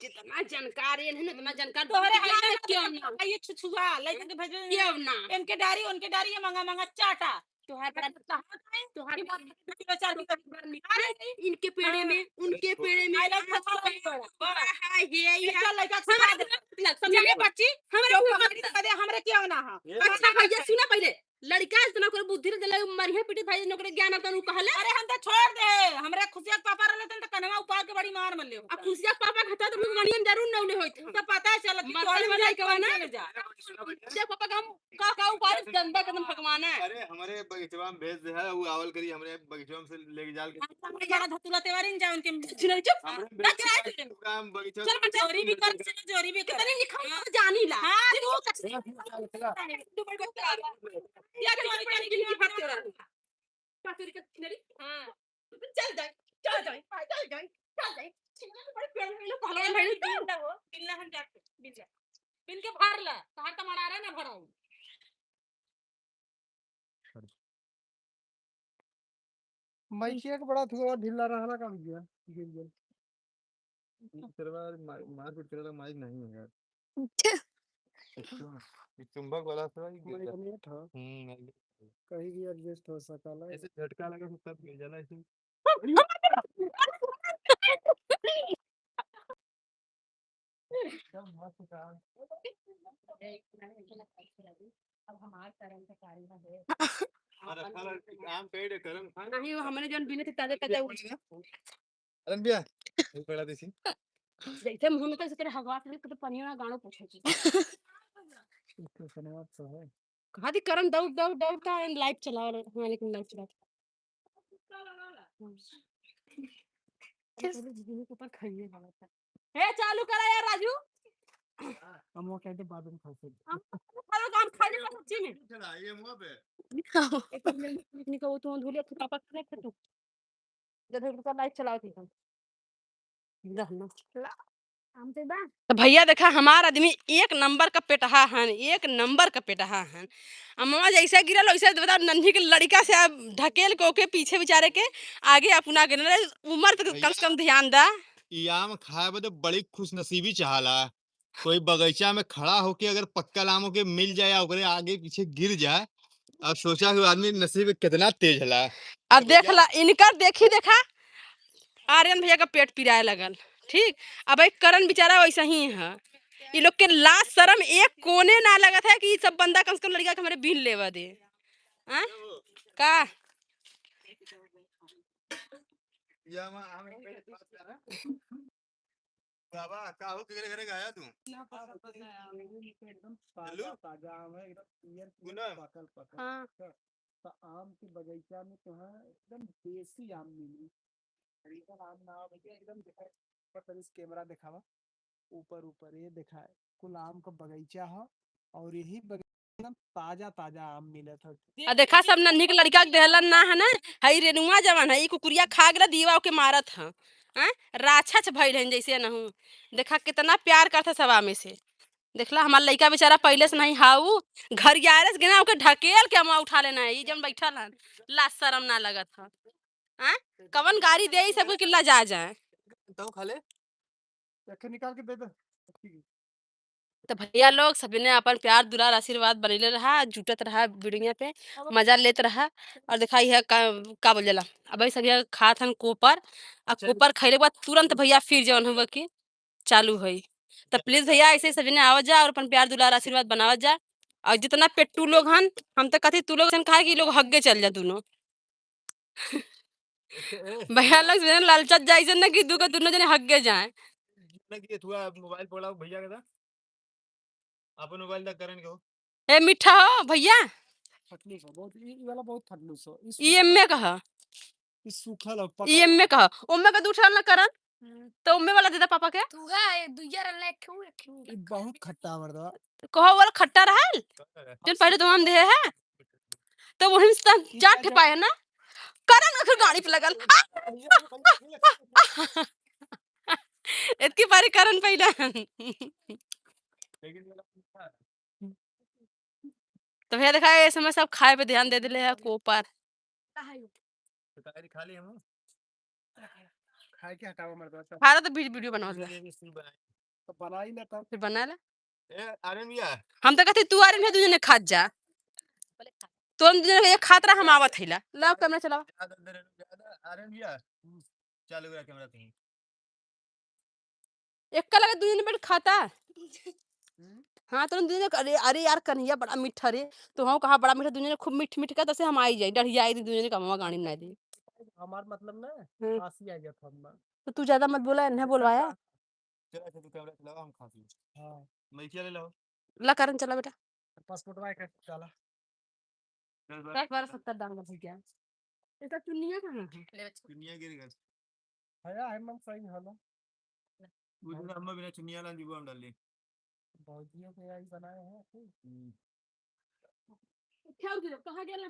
जितना जानकार है ना इतना जानकार तोहरे है क्यों ना ये छुछुआ लइका के भेजे क्यों ना इनके डारी उनके डारी ये महंगा महंगा चाटा तोहार तोहार किलो चार इनके पेड़े में उनके पेड़े में हाय ये चल लइका खा दे समझे बच्ची हमरे हमरे क्यों ना है अच्छा भैया सुना पहले लड़का इतना कोई बुद्धि दे मरिया पिटी भाई नौकरी ज्ञान अपन उ कहले अरे हम तो छोड़ दे हमरे खुशिया पापा रहले त कनवा उपार के बड़ी मार मल्ले अब खुशिया पापा खाता तो मनियन जरूर नौले होइत तो पता चलत कि मतलब तोड़ वाला कवा ना जा खुशिया पापा का हम का उपार जनता कदम भगवान है अरे हमारे बगीचवा में भेज दे है वो आवल करी हमरे बगीचवा में से लेके जाल के हमरे जरा धतुला तेवारी जा उनके सुन चुप हमरे काम बगीचा चल चोरी भी कर चोरी भी कर कितने लिखा जानी ला हां तू या चोरी करने के लिए भाग रहा है क्या चोरी कर किनारी हां चल जाए चल जाए चल जाए चल जाए बड़े पेड़ में लोग पहलवान भाई बिल्ला हो बिल्ला हम जाते बिल्ला बिन के फाड़ ला कहां त मरा रहा ना भराऊ मैके के बड़ा थोड़ा ढीला रहना काम किया गिर गया तेरा मार पीट तेरा माइक नहीं है यार ये चुंबक वाला था ये गिरता नहीं था कहीं भी एडजस्ट हो सका ऐसे झटका लगा तो तब गिर जाला ऐसे सब मस्त काम। अब हमार तरह के कारी ना है काम पेड़ करम खा नहीं वो हमने जन बिने थे ताजे ताजे अरन बिया एक पड़ा देसी जैसे मुंह में तो तेरे हवा से तो पनियो ना गाणो पूछे छी तो धन्यवाद तो है। कहा दी करन दौड़ दौड़ दौड़ता है लाइट चला हमारे लेकिन लाइट चला पहले दीदी के ऊपर खाइए वाला था ए चालू करा यार राजू हम वो कहते बाद में खाते। हेलो काम खाने का सच्ची में चला ये मुंह पे एक मिनट निको वो तो धुले तो पापा करे तू जब तक लाइट चलाओ थी हम रहना तो भैया देखा हमार आदमी एक नंबर का पेटहा हन एक नंबर का पेटहा हन अम्मा जैसे गिरल वैसे बता नन्ही के लड़का से आप ढकेल के ओके पीछे बेचारे के आगे अपना गिरल उम्र तक कम से कम ध्यान दा ई आम खाए बदे बड़ी खुशनसीबी चाहला कोई बगीचा में खड़ा होके अगर पक्का आम के मिल जाए या ओकरे आगे पीछे गिर जाए अब सोचा कि आदमी नसीब कितना तेज हला अब देख ला इनकर देखी देखा आर्यन भैया का पेट पिराए लगल ठीक अब एक करण बेचारा वैसा ही है ये लोग के लाज शर्म एक कोने ना लगा था कि ये सब बंदा कम से कम लड़का के हमारे बिल लेवा दे हाँ? का या मा आम के पेड़ पास करा बाबा का हो केकरे घरे गया तू एकदम ताजा ताजा आम है एकदम क्लियर पूनम। पकल पकल। हाँ। तो आम की बगीचा में तो है एकदम देसी आम मिली। हरीकल आम ना हो भैया एकदम दिखा पर इस कैमरा दिखावा ऊपर ऊपर ये दिखा है कुल आम का बगीचा है और यही बगीचा एकदम ताजा ताजा आम मिले था। आ देखा सब नन्ही के लड़का के देहलन ना है ना हई रेनुआ जवान है ई कुकुरिया खा गला दीवा के मारत है हैं राक्षस भइल है जैसे नहू देखा कितना प्यार करता सवा में से देखला हमार लड़का बेचारा पहले से नहीं हाउ घर ग्यारह से गिना ओके ढकेल के हम उठा लेना है ई जन बैठल हन लाज शर्म ना लगत है हैं कवन गाड़ी दे ई सब किल्ला जा जाए तो खा ले देखे निकाल के दे दे। तो भैया लोग सभी ने अपन प्यार दुलार आशीर्वाद बनैले रहा जुटत रहा वीडियो पे मजा लेत रहा और देखा यह का बोल जाला अब सब यह खात हन कोपर और कोपर खैले के बाद तुरंत भैया फिर जवन हुआ कि चालू हुई तो प्लीज भैया ऐसे सभी ने आवत जा और अपन प्यार दुलार आशीर्वाद बनावत जा और जितना पेट्टू लोग हन हम तो कथी तू लोग कहा कि लोग हग्गे चल जा दोनों भैया लोग सभी ने लालचत जाइए ना कि दोनों जने हग्गे जाए ना कि तू मोबाइल पड़ा भैया का अपन मोबाइल दा करन को ए मीठा हो भैया फटलूस हो बहुत ये वाला बहुत फटलूस हो ई एम कहा इस सूखल हो ई एम कहा ओमे का दूठा ना करन तो उम्मे वाला देता पापा के तू है दुइया रन ले क्यों क्यों ये बहुत खट्टा मर्दवा कहो वाला खट्टा रहल जन पहले तो हम दे है तो वही से चाट के पाए ना करन का फिर गाड़ी पे लगल इतनी बारी करन पहले तो भैया देखा ये समय सब खाए पे ध्यान दे दिले है कोपर खा ली हम खाए के हटावा मर्दवा सब खारा तो वीडियो बनाओ तो बना ही लेता फिर बना ले ए आर्यन भैया हम तो कहते तू आ रही है तुझे खात जा तो हम तुझे खात रहा हम आवत हिला लाओ कैमरा चलाओ आर्यन भैया चालू करा कैमरा कहीं एक का लगा तुझे बैठ खाता हाँ तो तुझे अरे अरे यार कन्हैया बड़ा मीठा रे तो हम कहा बड़ा मीठा तुझे खूब मीठ मीठ का तसे हम आई जाई डरिया आई तुझे कमवा गाड़ी ना दी हमार मतलब ना खांसी आ गया था हमने तो तू ज्यादा मत बोला इन्हें बोलवाया चला तू कैमरा चलाओ हम खाती हां मैं क्या ले लो ला करन चला बेटा पासपोर्ट वाई का डाला 10 12 70 डांगा भैया इसका चुन्निया कहां है दुनिया गिर गई है मन सही होला बुझना हम बिना चुनिया ला दीबो हम डाल ली भौजियों के आई बनाए हैं क्या हो गया कहां गया ना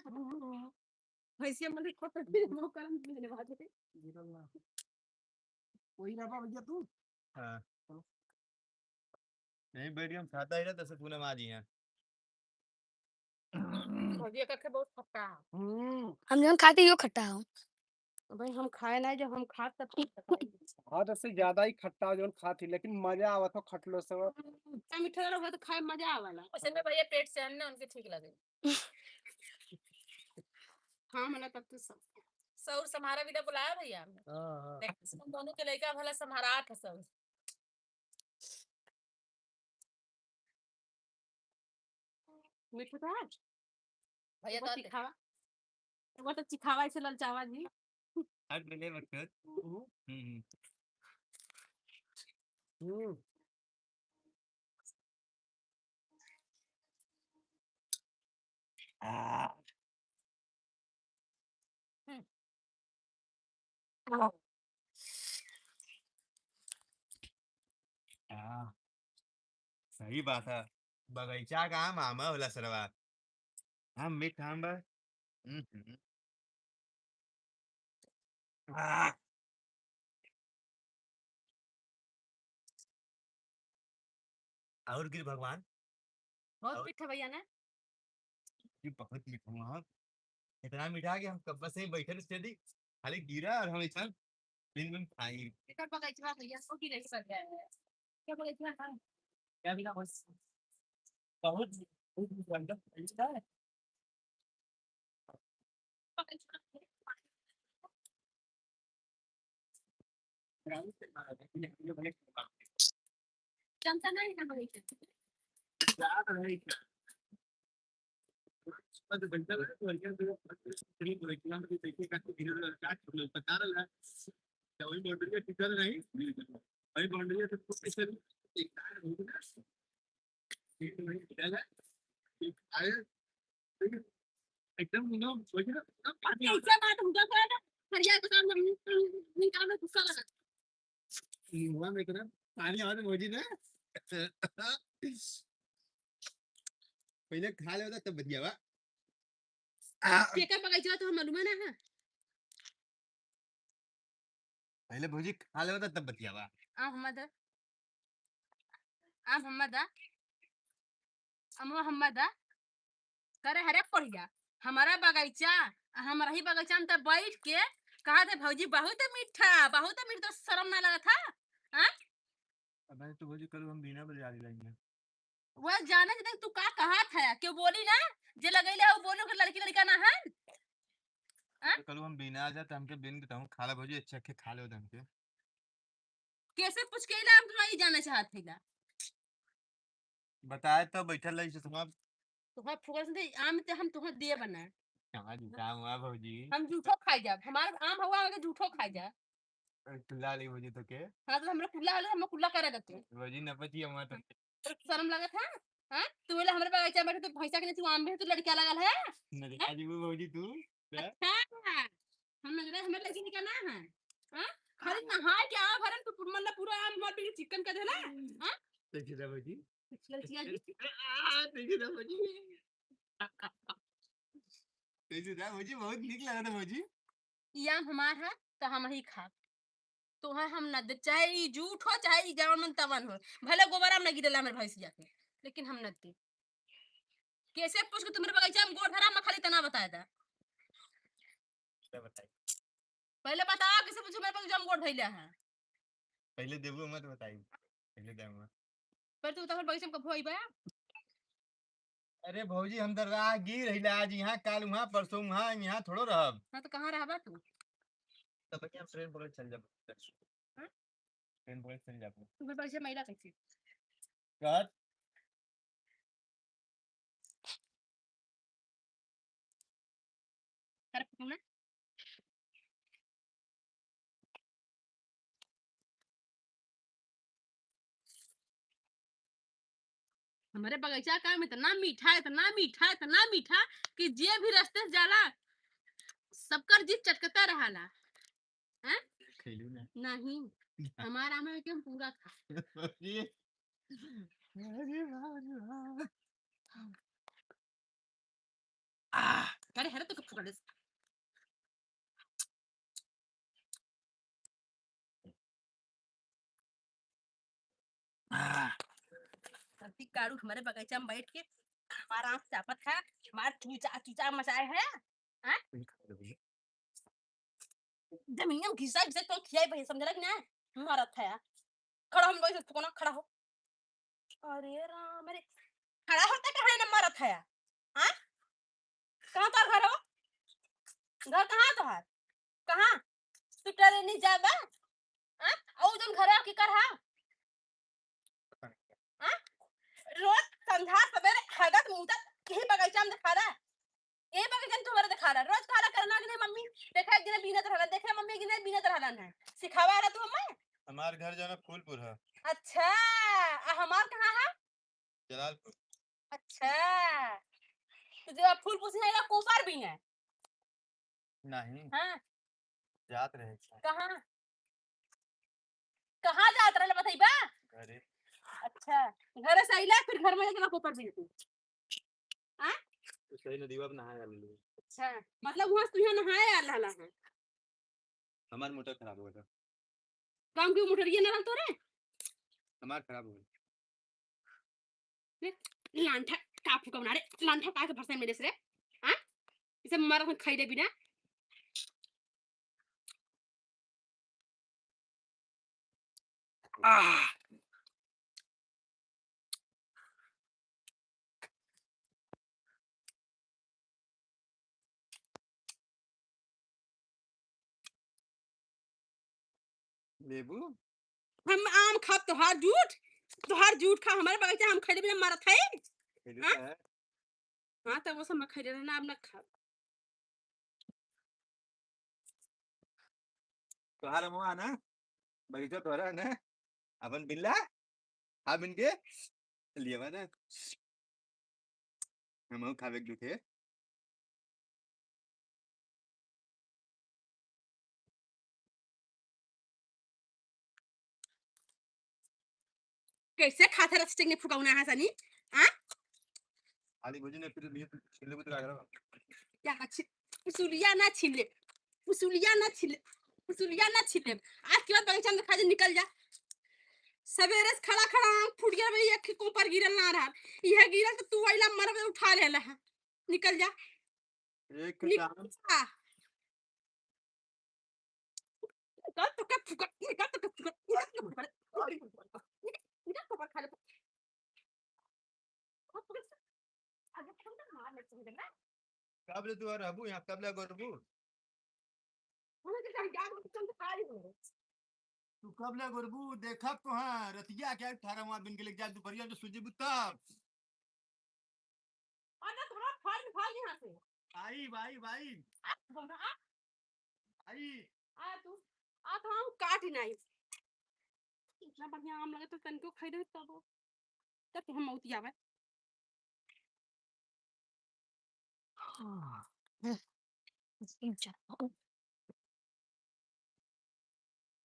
वैसे मतलब खोट भी वो करन देने बात है गिरल ना वही ना भैया तू हां नहीं बैठ हम खाता ही ना तसे तूने मार दी है भैया का बहुत खट्टा हम जन खाते यो खट्टा हो भाई हम खाए ना जब हम खात तब ठीक हां जैसे ज्यादा ही खट्टा जोन खाती लेकिन मजा आवत हो खटलो से मीठा रहो तो खाए मजा आवाला उसे में भैया पेट से अन्ना उनके ठीक लगे हां मना तब तो सब सौर समारा भी तो बुलाया भैया हमने हां हां देख दोनों के लड़का भला समारात है सब मीठा था भैया वो तो चिखावा वो तो चिखावा ऐसे ललचावा जी आज मिले वक्त हम्म सही बात है बगीचा का आम आम होला सरवा हम मीठा आम बा आ, और गिर भगवान बहुत और मीठा भैया ना ये बहुत मीठा हुआ इतना मीठा कि हम कब से ही बैठे थे दी खाली गिरा और हम इतना दिन में खाई एकर बगैचा भैया सो की नहीं कर गया है क्या बगैचा है क्या बिना बस बहुत बहुत ऐसा है चमचा नहीं है बगैचा ऐसा बात होगा क्या ना हरिया को काम निकाल में गुस्सा लगा पहले खा ले तब बढ़िया बा केकर बगैचा तो हम मालूम है ना पहले भौजी खा ले तब बढ़िया बा मोहम्मद करे हरे पढ़िया हमारा बगीचा हमारा ही बगीचा में तब बैठ के कहा थे भौजी बहुत मीठा तो शर्म ना लगा था अब तो भौजी कल हम बिना बाजारी लाएंगे वो जाने के तू का कहा था क्यों बोली ना जे लगैले वो बोलो कि लड़की लड़का ना है तो कल हम बिना आ जाते हमके बिन देता हूँ खा ला भौजी अच्छा के खा ले हमके कैसे पूछ के इला हम तो नहीं जाना चाहते ला बताए तो बैठल रही से तुम तो फुकल से आम ते हम तुह दिए बना कहाँ झूठा हुआ भौजी हम झूठो खाई जा हमारा आम हुआ हम झूठो खाई जा खुला ली भौजी तो के हां तो हमरा कुल्ला हले हम कुल्ला करा देते भौजी न पची हमारा तो शर्म लगा था हां तू वाला हमरे बगीचा में बैठे तो भैंसा के तू आम में तू लड़का लगल है नजर जी भौजी तू अच्छा हम लग रहा हमें लड़की निकालना है हां खाली नहाए के आ भरन तू मतलब पूरा आम मार के चिकन कर देला हां देखिए ना भौजी लड़कियां जी देखिए ना भौजी देखिए ना भौजी बहुत निक लगा था भौजी ये आम हमार है तो हम ही खा तो है हम न दे चाहे ई झूठ हो चाहे ई जवन मन तवन हो भले गोबर आम न गिरला हमरे भैंसिया के लेकिन हम न दे कैसे पूछ के तुम्हारे बगीचा में गोड़ धरा में खाली तना बताया था क्या बताइए पहले बता कैसे पूछ मेरे बगीचा में गोड़ धइला है पहले देबो मत बताइए पहले देबो पर तू तहर बगीचा में कब होई बा अरे भौजी हम दरगाह गिर रहिला आज यहाँ काल वहाँ परसों वहाँ यहाँ थोड़ो रहब हां तो कहां रहबा तू तो भैया ट्रेन पकड़ चल जाब ट्रेन पकड़ चल जाब तू मेरे बगीचा में आइला कैसे कहत कर तू ना हमारे बगीचा का में इतना मीठा कि जे भी रास्ते से जाला सबकर जीभ चटकता रहला हैं खेलू ना नहीं हमारा आम है कि हम पूरा खा ये अरे वाह अरे हरे तो कब पकड़ धरती काड़ू हमारे बगीचा में बैठ के हमारा आँख चापत है हमारा चूचा चूचा मचाए है जमीन में घिसा घिसा तो खियाई भाई समझ कि ना मारत है खड़ा हम वैसे कोना खड़ा हो अरे राम अरे खड़ा होता कहाँ ना मारत है हाँ कहाँ तो घर हो घर कहाँ तो है कहाँ तू ट्रेन नहीं जाबा हाँ और जन घर की कर हाँ रोज संध्या सवेरे हगत मुंह यही बगीचा में दिखा रहा यही बगीचा में तुम्हारे दिखा रहा रोज खाना करना कि नहीं मम्मी देखा एक दिन बीनत रहलन देखे मम्मी एक दिन बीनत रहलन है सिखावा रहा तू हमें हमार घर जो है ना फूलपुर है, अच्छा हमार कहाँ है जलालपुर। अच्छा तो जो फूल पूछने का कोपर भी है नहीं, हाँ जात रहे छे। कहाँ कहाँ जात रहे बताइबा घरे। अच्छा घर से आइला फिर घर में जाके कोपर भी तू हाँ तो सही नदीवा में नहाए आलू। अच्छा मतलब वहां से तू यहाँ नहाए आ रहला है हमार मोटर खराब हो गया, काम की मोटरिया ना रहल तोरे हमार खराब हो गया। लांठा का फुकवना रे लांठा का के भरसे मेरे से रे हां इसे मारा में खाई दे बिना आह लेबू हम आम खा तोहार झूठ खा हमारे बगीचा हम खाई बिना मारत है खेलू हाँ? है। हां तब वो सब मैं खाई ना अब ना खा तोहार मुआ ना बगीचा तोहरा ना अपन बिल्ला आ बिन के लिए ना हम खावे के थे। कैसे खाता रह स्टिंग ने फुकवना है सनी हां आली भोजन ने फिर लिए छिले बुत लगा क्या अच्छी उसूलिया ना छिले उसूलिया ना छिले उसूलिया ना छिले आज के बाद बगीचा में खा जा निकल जा सवेरे से खड़ा खड़ा आँख फूट गया भाई एक को ऊपर गिरल ना रहा यह गिरल तो तू आइला मरबे उठा लेला है निकल जा एक निकल काम जा निकल तो क्या फुकट निकल तो क्या फुकट निकल तो खा ले आगे तुम तो मार ले तुम ना कब ले तू आ रहबू यहां कब ले गरबू उन्हें तो क्या तुम तो खा रही तू कब ले गरबू देखब तो हां रतिया क्या 18 वहां बिन के ले जा दोपहरिया तो सुजी बुत्ता अरे थोड़ा फाड़ यहां से आई भाई भाई बोल आई आ तू आ तो हम काट ही नहीं इतना बढ़िया आम लगे तो तनको खाई दे तब हम मौती आवे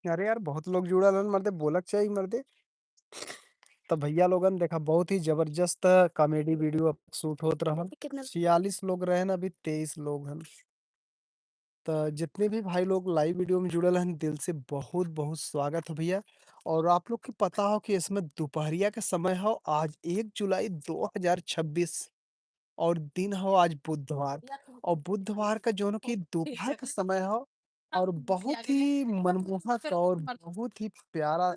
अरे यार बहुत लोग जुड़ल हन मर्दे बोलक चाहिए मर्दे। तो भैया लोगन देखा बहुत ही जबरदस्त कॉमेडी वीडियो शूट होत रहल। कितना 46 लोग रहन अभी 23 लोग हन। तो जितने भी भाई लोग लाइव वीडियो में जुड़ल हन दिल से बहुत बहुत स्वागत है भैया। और आप लोग के पता हो कि इसमें दोपहरिया का समय हो आज 1 जुलाई 2026 और दिन हो आज बुधवार। और बुधवार का जो कि दोपहर का समय हो और बहुत ही मनमोहक और बहुत ही प्यारा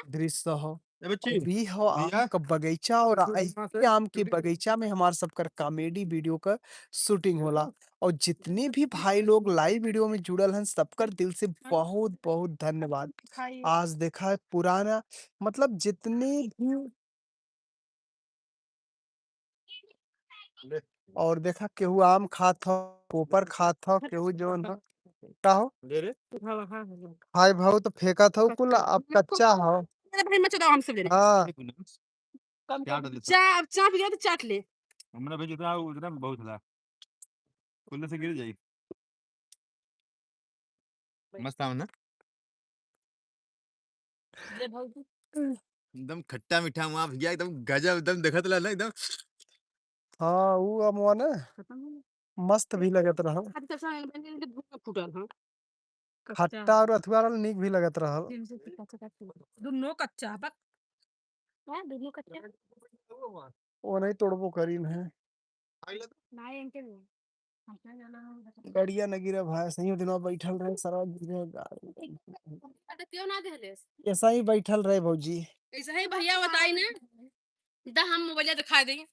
दृश्य हो। ए बच्ची और भी हो आम भैया का बगीचा और यहाँ ऐसे से आम के बगीचा में हमार सबकर कॉमेडी वीडियो का शूटिंग होला। और जितने भी भाई लोग लाइव वीडियो में जुड़ल हैं सबकर दिल से बहुत बहुत धन्यवाद। आज देखा है पुराना मतलब जितने भी ले और देखा केहू आम खात हो पोपर खात हो केहू जोन हो का हो ले रे हाय भाव तो फेंका था कुल अब कच्चा हो। मेरे भाई मत हम सब ले हाँ क्या डाले चा पी तो चाट ले हमरा भेज उतना बहुत था कुल्ले से गिर जाई मस्त आम ना ले भाई एकदम खट्टा मीठा वहां भैया एकदम गजब एकदम देखत ला ना एकदम हाँ वो अमवा ना मस्त भी लगत रहल। आज तो सा मैंने धूप में फूटल हां खट्टा और अथवा वाला नीक भी लगत रहल। दोनों कच्चा बक हां दोनों कच्चा वो नहीं तोड़बो करीन है भाई इनके भी गड़िया न गिरे भाई सही दिनों बैठल रहे सारा गिरे गाड़ी। अरे क्यों ना देले ऐसा ही बैठल रहे भौजी ऐसा ही भैया बताई ना दा हम मोबाइल दिखा देंगे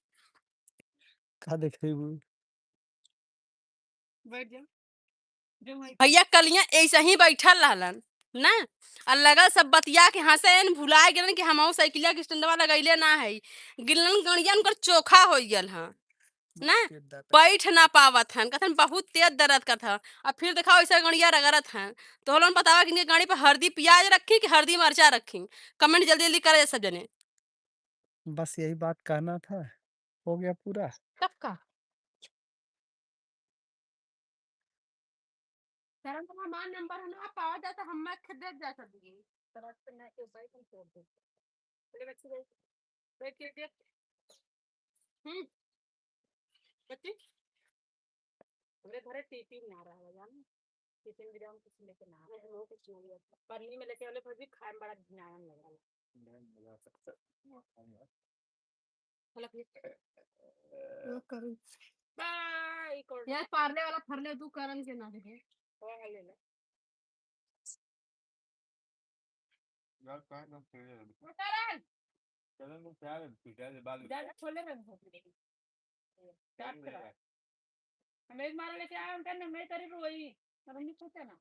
का देखेबू बैठ जा भैया कलिया ऐसे ही बैठल रहलन ना और लगल सब बतिया के हंसे भुला गेलन कि हम साइकिलिया के स्टैंडवा लगैले ना है गिलन गड़िया उनकर चोखा हो गेल हां ना तेज दर्द। बैठ ना पावत हन कथन बहुत तेज दर्द का था। अब फिर दिखाओ ऐसा गणिया रगड़त हैं तो लोन बतावा कि इनके गाड़ी पे हल्दी प्याज रखी कि हल्दी मिर्चा रखी। कमेंट जल्दी जल्दी करे सब जने। बस यही बात कहना था, हो गया पूरा। कब का तरन तो हमारा नंबर है ना पावा जाता हम मैं खरीद जा सकती तरह से ना के भाई तुम छोड़ दो बड़े बच्चे बैठ के देख बच्ची मेरे घरे टीपी ना रहा है जान टिफिन ग्राम कुछ लेके ना वो कुछ नहीं है पन्नी में लेके वाले फिर भी खाए में बड़ा घिनायन लगा मतलब ये करूं बाय यार पार्ले वाला फरले तू करन के ना देखे वो ले ले यार काय ना करन चलन को क्या है पिटा से बाल जा छोले रंग हो गई क्या करा हमें मारा लेके आया उनका ना मैं करीब वही पर नहीं पूछा ना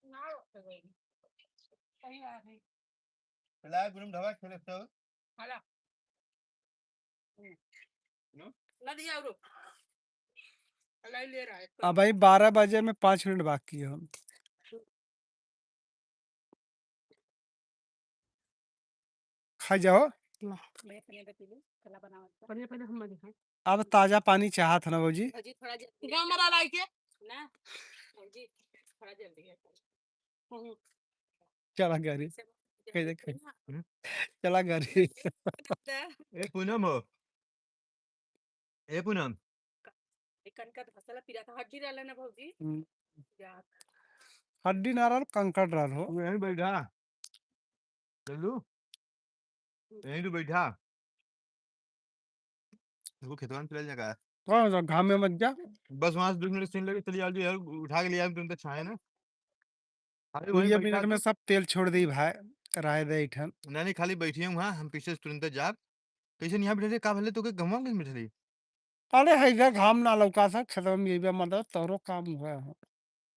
ना वही सही बात है चला गुरु ढाबा खेले तो हाला नो ना दिया और लाई ले रहा है अब भाई 12 बजे में 5 मिनट बाकी है। हम खा जाओ। मैं पनीर पे पीलू कला बनावा पनीर पहले हम दिखाएं अब ताजा पानी चाहत ना जी। अजी थोड़ा जल्दी गांव मरा लाई के ना जी थोड़ा जल्दी है चला गरी जल्दी कैसे ना चला गरी। ए पूनम हो ए पूनम कनका फसल पिरा था हड्डी डाला ना भौजी जा हड्डी ना रहा कंकड़ रहा हो। तू यहीं बैठा चलू यहीं तो बैठा वो खेतवा में चल जाएगा कौन सा घाम में मत जा। बस वहां से 2 मिनट सीन लगे चली आओ यार उठा के लिया तुरंत छाए ना अरे वहीं 2 बैठा मिनट में तू सब तेल छोड़ दी भाई। राय दे इठन नहीं नहीं खाली बैठी हूँ वहाँ हम पीछे से तुरंत जाब कैसे यहाँ बैठे का भले तो के गमवा में बैठे रही अरे है इधर घाम ना लौका सा खतम में ये मतलब तोरो काम हुआ है।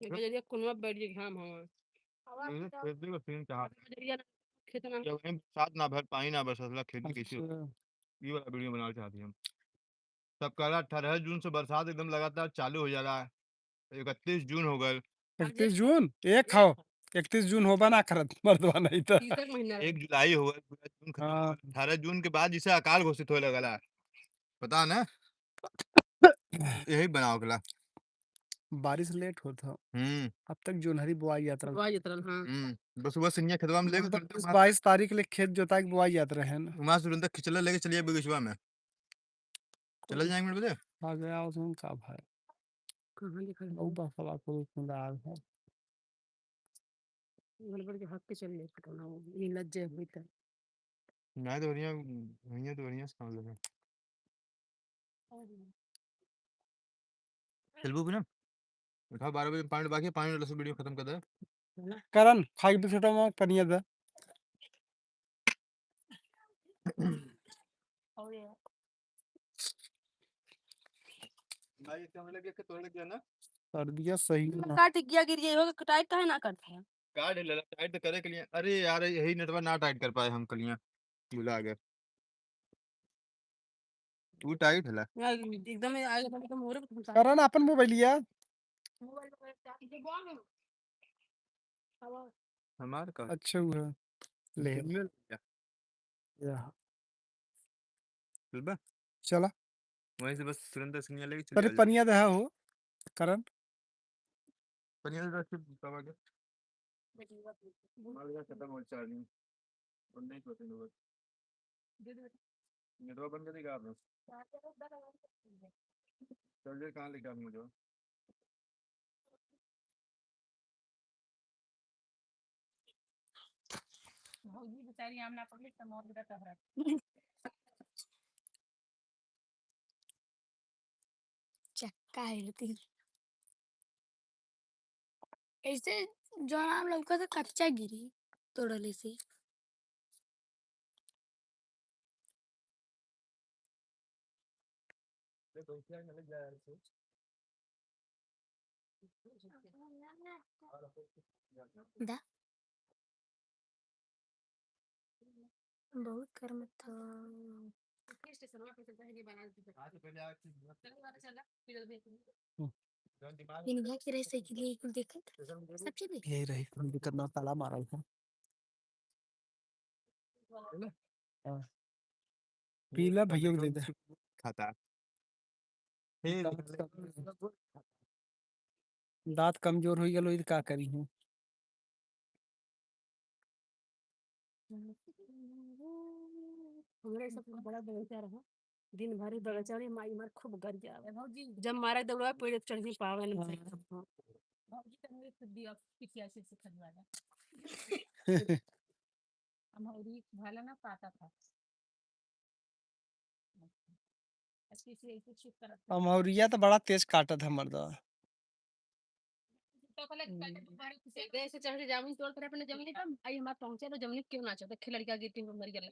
ये जरिया कुनवा बैठ गई घाम हम खेती का सीन चाह जरिया खेत में जब हम साथ ना भर पानी ना बरस असला खेती कैसे अच्छा ये वाला वीडियो बनाना चाहती हम सब कह रहा 18 जून से बरसात एकदम लगातार चालू हो जा रहा है 31 जून हो गए 31 जून एक हो 31 जून होबा ना करत मर्दवा नहीं तो। तीसरा महीना 1 जुलाई हो गए पूरा जून खत्म हो हाँ गया 18 जून के बाद जिसे अकाल घोषित होने लगा पता ना यही बनाओ गला बारिश लेट होता हम्म अब तक जोनहरी बुआई जाता। वाह जितना हां बस सुबह सिंह खेतवा में लेके तुरंत 22 तारीख ले खेत जोता के बुआई जाते रहे ना। वहां से तुरंत खिचला लेके चलिए बगीचवा में चल जाएंगे मेरे बजे आ गया उसमें का भाई कहां लिखल वो बसवा को खुदार है। गड़बड़ के हक के चल ले पटना ये लज्जे हुई त नहीं तो बढ़िया से काम लगे चल ना उठा 12 बजे 5 मिनट बाकी है 5 मिनट से वीडियो खत्म कर दे करण खाई भी छोटा में पनिया दे। और ये भाई इसका मतलब ये कि तोड़ लग गया ना कर दिया सही ना। काट गया गिर गया होगा टाइट काहे ना करता है कार्ड ले टाइट तो करे के लिए अरे यार यही नेटवर्क ना टाइट कर पाए हम कलियां भुला गए तू टाइट है यार एकदम आगे तो मोरे को पहुंचा करण अपन मोबाइलिया मोबाइल पे ये गवा में हवा हमार का अच्छा हुआ ले सिग्नल या चल बा चला वहीं से बस तुरंत सिग्नल लेके चले तेरे आ जा पनिया दे हो करण पनिया का सिर्फ कवर के माल का खत्म हो चार्जिंग और नहीं होते लोग नेटवर्क बंद कर देगा आपने चार्जर कहाँ लेके आप मुझे भौजी बेचारी आमना पब्लिक त मोर बेटा कहरा चक्का हिलती ऐसे जो आम लौका से कच्चा गिरी तोड़ले से लग जाए दा बहुत कर्म था। स्टेशन पे चलता है ये बना दे। हाँ तो पहले आके चल फिर देख दिमाग इन घर के रह साइकिल ये कुल देखत सब चीज देख यही रही कोई दिक्कत ना ताला मारल था। हाँ। पीला भैया को दे दे। खाता दांत कमजोर हो गया का करी हूँ। हमरे सब बड़ा बगीचा रहा दिन भर ही बगीचा में माई मार खूब गर जावे भौजी जब मारा दौड़ा पेड़ चढ़ नहीं पावे न भौजी तने खुद दिया पिछिया से खनवाना अमौरी भाला ना पाता था अच्छी से ऐसे चुप करत अमौरिया तो बड़ा तेज काटत है मर्दा। तो पहले पहले से चढ़ के जामुन तोड़ कर अपने जमीन पर आई हमार पहुंचे तो जमीन क्यों ना चढ़े खेल लड़का गिरती मर गया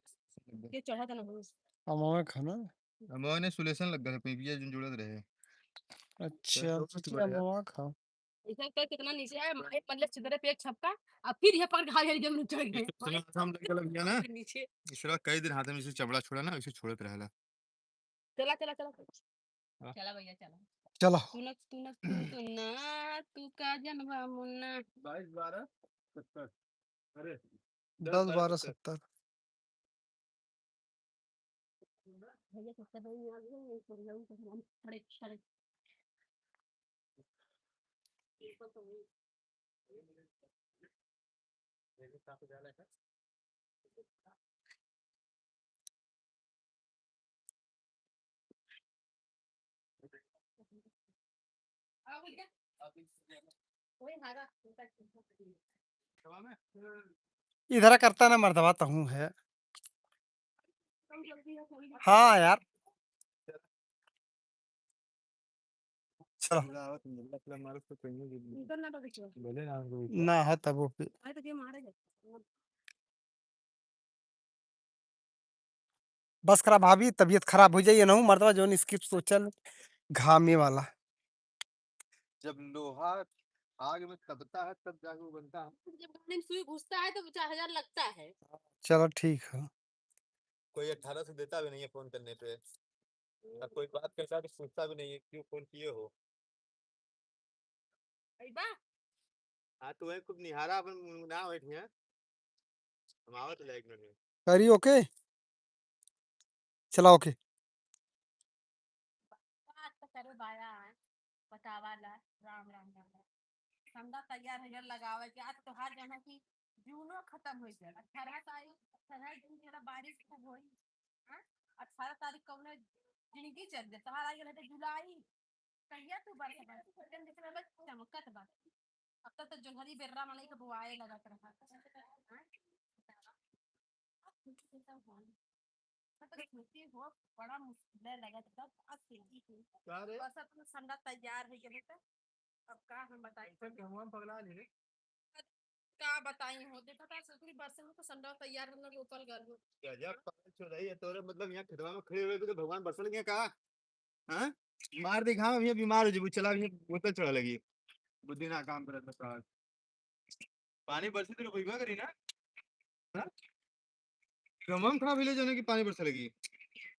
के चढ़ा था ना अमवा खाना। अमवा ने सुलेशन लग गए पेपिया जो जुड़त रहे। अच्छा अमवा खा। ऐसा कर कितना नीचे आया मारे पल्ले सीधे पे एक छपका अब फिर ये पर घायल जमीन चढ़ गए हम लग गया ना नीचे इसरा कई दिन हाथ में इसे चबड़ा छोड़ा ना इसे छोड़त रहला। चला चला चला हाँ। चला भैया चला चलो तू ना तू का जनवा मुन्ना 22 12 70 अरे 10 12 70 भैया सस्ता नहीं आ गया ये कर जाऊं तो हम खड़े खड़े आ भैया ओए हागा इधर करता ना मर्दवा तहूँ है। कम जल्दी है थोड़ी हाँ यार चलो इधर ना तो देखो ना है तब वो पे। आए तो ये मारे जाए बस करा भाभी तबीयत खराब हो जाइए ना मर्दवा जो इसकी सोचल घामे वाला। जब लोहा आग में तपता है तब जाके वो बनता है। जब गाड़ी में सुई घुसता है तो 4000 लगता है चलो ठीक है। कोई 1800 देता भी नहीं है फोन करने पे और कोई बात करता है तो पूछता भी नहीं है क्यों फोन किए हो। आई बा हाँ तो वही खूब निहारा अपन ना बैठ हैं हम आवत है 1 मिनट में। करी ओके चला ओके। बात तो करे बाया बतावाला राम राम राम ठंडा तैयार है लगावे के आज तो हर जगह की जूनो खत्म हो गया 18 तारीख 18 जून के बारिश खूब होई हां 18 तारीख कौन जिंदगी चल दे तहार आ गेल है जुलाई कहिया तू बरस बरस देख में चमकत बा अब तक तो जोहरी बेर्रा माने के बुआए लगत रहा हो बड़ा मुश्किल लगा तब अकेली थी बस अपना संडा तैयार है गए तो अब का हम बताई पगला नहीं रे का बताई हो देखा था ससुरी बरसे में तो संडा तैयार हम लोग ऊपर गल हो गजब पागल चौराही है तोरे मतलब यहाँ खिदवा में खड़े हुए तो भगवान बरसल गया कहा। हाँ मार दिखा ये बीमार हो जब चला ये बोतल चढ़ा लगी बुद्धि ना काम करत बता पानी बरसे तो कोई करी ना। हाँ गमम खा भी ले जाने की पानी बरसे लगी।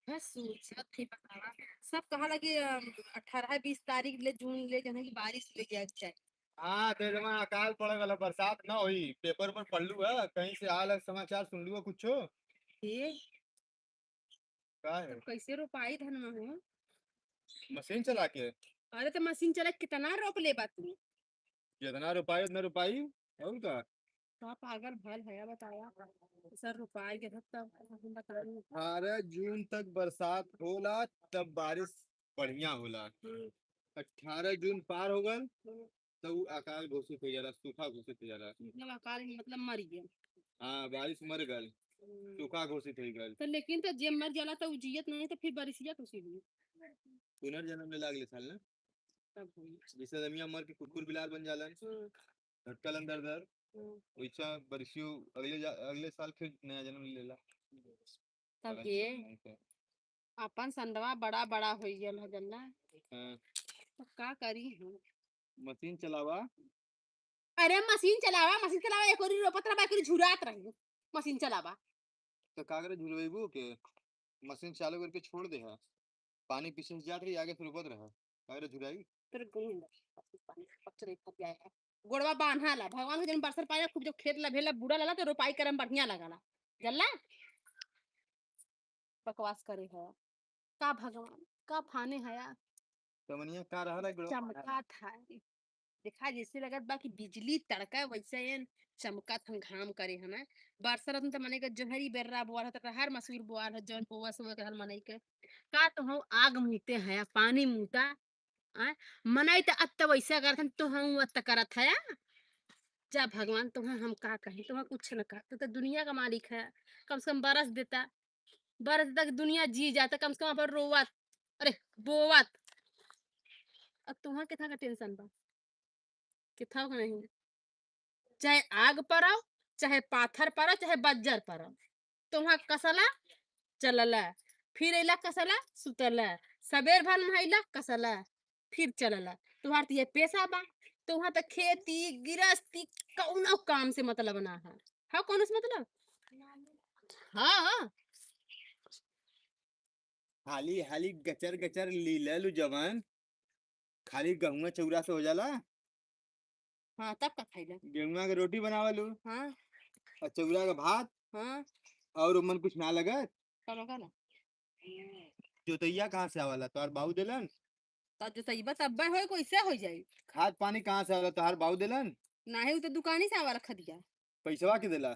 बस सब थी बतावा सब कहा लगे 18 20 तारीख ले जून ले जाने की बारिश ले गया चाहिए हाँ तो जमा अकाल पड़े वाला बरसात ना हुई पेपर पर पढ़ लू है कहीं से हाल समाचार सुन लू कुछ ये का है तब कैसे रोपाई धन में हो मशीन चला के अरे तो मशीन चला कितना रोप ले बा तू जितना रुपाई उतना रुपाई और का का पागल भल है बताया सर रुपाई के तब हम बताई 18 जून तक बरसात होला तब बारिश बढ़िया होला 18 जून पार हो गल तब अकाल घोषित हो जाला सूखा घोषित हो जाला। मतलब अकाल मतलब मर गया हाँ बारिश मर गल सूखा घोषित हो गल तो लेकिन तो जे मर जाला तो जियत नहीं तो फिर बारिशिया कैसे हुई पुनर्जन्म ले लागले साल ना तब हुई जैसे जमिया मर के कुकुर बिलार बन जालन धटकल अंदर दर वैसा बरसियो अगले साल फिर नया जन्म लेला। तब ये अपन संडवा बड़ा बड़ा हो गया है जन्ना हाँ तो का करी हम मशीन चलावा अरे मशीन चलावा एक ओरी रोपत रहा एक ओरी झुरात रही मशीन चलावा तो का करे झुलवेबू के मशीन चालू करके छोड़ दे है पानी पीछे से जात रही आगे फिर ऊपर रहा का करे झुराई तेरे गोविंद पानी पचरे फट जाएगा गोड़वा बांधा ला भगवान के जन बरसर पाया खूब जो खेत ला भेला बूढ़ा लला तो रोपाई करम बढ़िया लगाला जल्ला बकवास करे है का भगवान का फाने है यार तमनिया का रहा है चमका था देखा जैसे लगत बा कि बिजली तड़का वैसे एन चमका थन घाम करे हमें बरसर तो मने के जोहरी बेर्रा बोल त हर मसूर बोल है जौन बोवा सब के हर मने के का तो हम आग मुते है पानी मुता आ मनाई त अत्त वैसा करथन तो हम अत्त करत है जा भगवान तुम्हें हम का कहें तुम्हें कुछ न कहा तो दुनिया का मालिक है कम से कम बरस तक दुनिया जी जाता कम से कम पर रोवत अरे बोवत अब तुम्हें कितना का टेंशन बा कितना का नहीं चाहे आग पड़ो चाहे पाथर पड़ो चाहे बज्जर पड़ो तुम्हां कसला चलला फिर अला कसला सुतला सबेर भर नहैला कसला फिर चलला तुम्हार तो ये पेशा बा तुम्हां तो खेती गृहस्थी कौनो काम से मतलब ना है हाँ कौन से मतलब हाँ हाली हाली गचर गचर लीलू जवान खाली गहुआ चौरा से हो जाला हाँ तब का खाइला गेहुआ के रोटी बनावलू हाँ और चौरा का भात हाँ और उमन कुछ ना लगत कौनो का ना जोतैया कहाँ से आवाला तोहार बाबू देलन तब जो तईबा तब हो कैसे हो जाई खाद पानी कहाँ से आवाला तोहार बाबू देलन ना है तो दुकानी से आवा रख दिया पैसवा के देला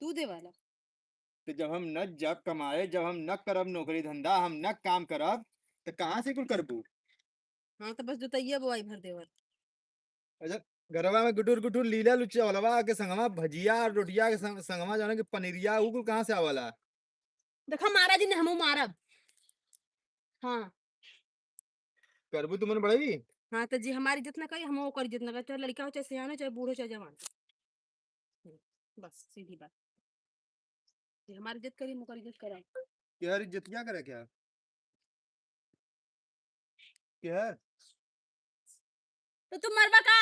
तू दे वाला तो जब हम न जब कमाए जब हम न करब नौकरी धंधा हम न काम करब तो कहाँ से कुल करबू हाँ तो बस जो तैया बोआई भर देवर अच्छा गरबा में गुटुर गुटुर लीला लुच्चा वाला के संगमा भजिया और रोटिया के संगमा जाने के पनीरिया ऊ कुल कहाँ से आवाला देखा मारा जी ने हमू मारब हाँ करबू तुमने बड़ई हाँ तो जी हमारी जितना कही हम वो करी जितना करी चाहे लड़का हो चाहे सियाना चाहे बूढ़ो चाहे जवान बस सीधी बात जी हमारी इज्जत करी हम ओकर इज्जत करा यार इज्जत क्या करे क्या क्या तो तुम मरबा का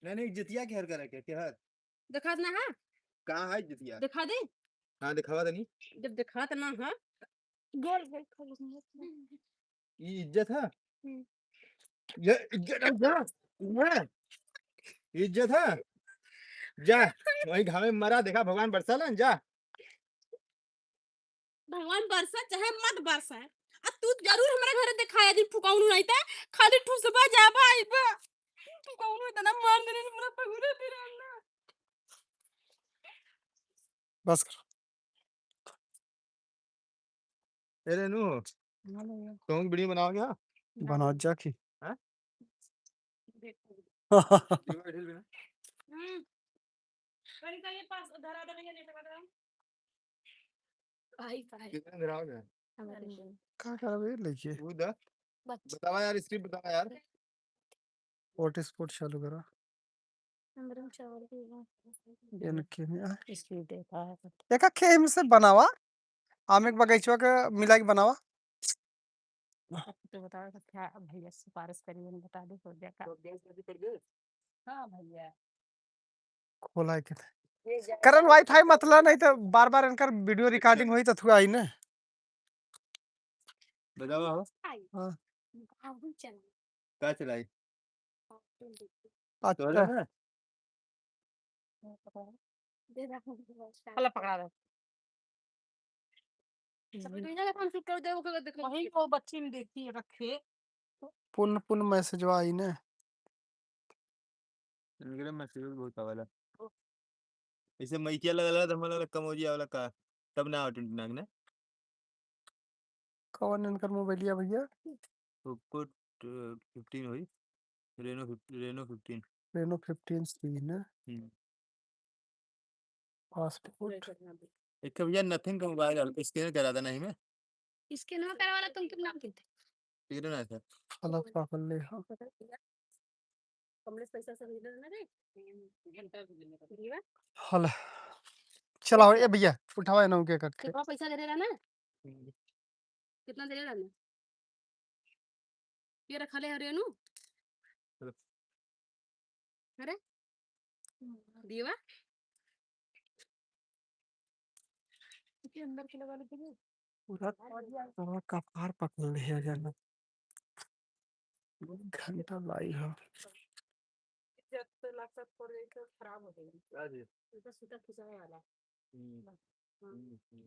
नहीं इज्जतिया क्या करे क्या दिखा ना है कहाँ है इज्जतिया दिखा दे हाँ दिखावा दनी जब दिखा तो ना है गोल गोल खोल ये इज्जत है ये इज्जत है जा इज्जत है जा वही घाव में मरा देखा भगवान बरसा लन जा भगवान बरसा चाहे मत बरसा अब तू जरूर हमारे घर दिखाया दिन फुकाउनु नहीं था खाली ठुसबा जा भाई बा फुकाउनु इतना मार देने हमरा पगुरे तेरा ना बस कर अरे नु तुम वीडियो बनाओ क्या बना जा की हैं का कहीं का ये पास धरा दे नहीं लगा भाई भाई कितने गिराओगे करबे लेके वो दा बतावा यार स्क्रिप्ट बतावा यार हॉट स्पॉट चालू करा हमरम चावल भी इनके में इसकी देखा है एक खेम से बनावा आम एक बगीचवा के मिला के बनावा तो बताओ तो क्या भैया सिफारिश करी मैंने बता दे हो जाएगा हाँ भैया खोला है के करन वाईफाई मतलब नहीं तो बार बार इनकर वीडियो रिकॉर्डिंग हुई तो थुआ आई ना बतावा हो हाँ आगे चल क्या चलाई अच्छा ना दे दे हला पकड़ा दे सब दुनिया का काम शुरू कर दे वो देख वही वो बच्ची ने देखी रखे पुन मैसेज आई ना इनके मैसेज बहुत आवाला इसे मैकिया लगा तो हमारा कम हो जिया वाला का तब ना 29 ना कौन इनकर मोबाइलिया भैया पोको 15 हुई रेनो 15 रेनो 15 सी ना हम्म पासपोर्ट एक भैया नथिंग का मोबाइल स्कैन करा था नहीं मैं इसके नाम करवाना तुम कितना देते टिकट ना था अलग पागल ले हाँ कमलेश पैसा सब इधर ना रे घंटा दीवा हल चला ए भैया उठावा ना के करके कितना पैसा दे रहा ना कितना दे रहा ना ये रखा ले हरियाणु अरे दीवा इसके अंदर के लगा लेते हैं पूरा पूरा कपार पकड़ ले है जाना घंटा लाई है जब लाख पड़ गई तो खराब हो जाएगी तो सूता खिंचाने वाला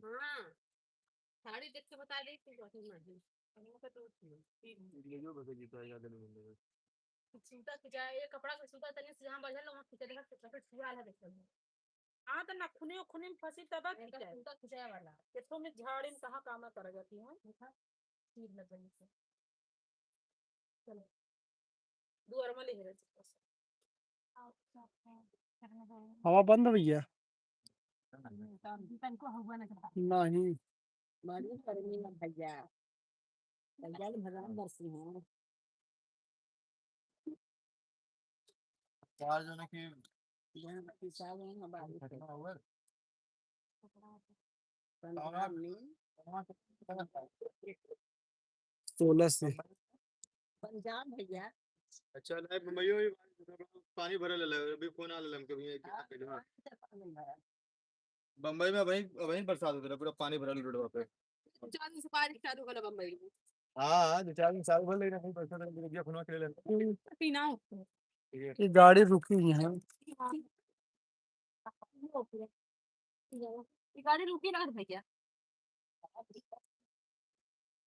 हाँ साड़ी देख के बता दे तू वही नहीं सूता खिंचा ये कपड़ा का सूता तने से जहां बजल वहां खिंचा देगा तो फिर पूरा वाला देख लो हां तो नखुने खुने में फंसी तब खिंचा सूता खिंचाया वाला इसको में झाड़ी में कहां काम कर जाती है देखा तीर लगने से चलो दुआर में ले रहे हवा बंद है भैया दीपन को हुआ ना करता नहीं बड़ी गर्मी में भैया भैया भगवान बरसी हैं चार जने की यहाँ पिसाब है ना बारिश घटना हुआ पंजाब में 16 से पंजाब भैया अच्छा नहीं बम्बईयो ही पानी भरल है अभी फोन आ लम कभी बम्बई में वही वही बरसात होता है पूरा पानी भरल रोडवा पे 4 दिन से बारिश चालू होला बम्बई में हाँ 2-4 दिन साल भर लेना नहीं बरसात में गिर फोन खेले पीना ये गाड़ी रुकी है ये गाड़ी रुकी ना भैया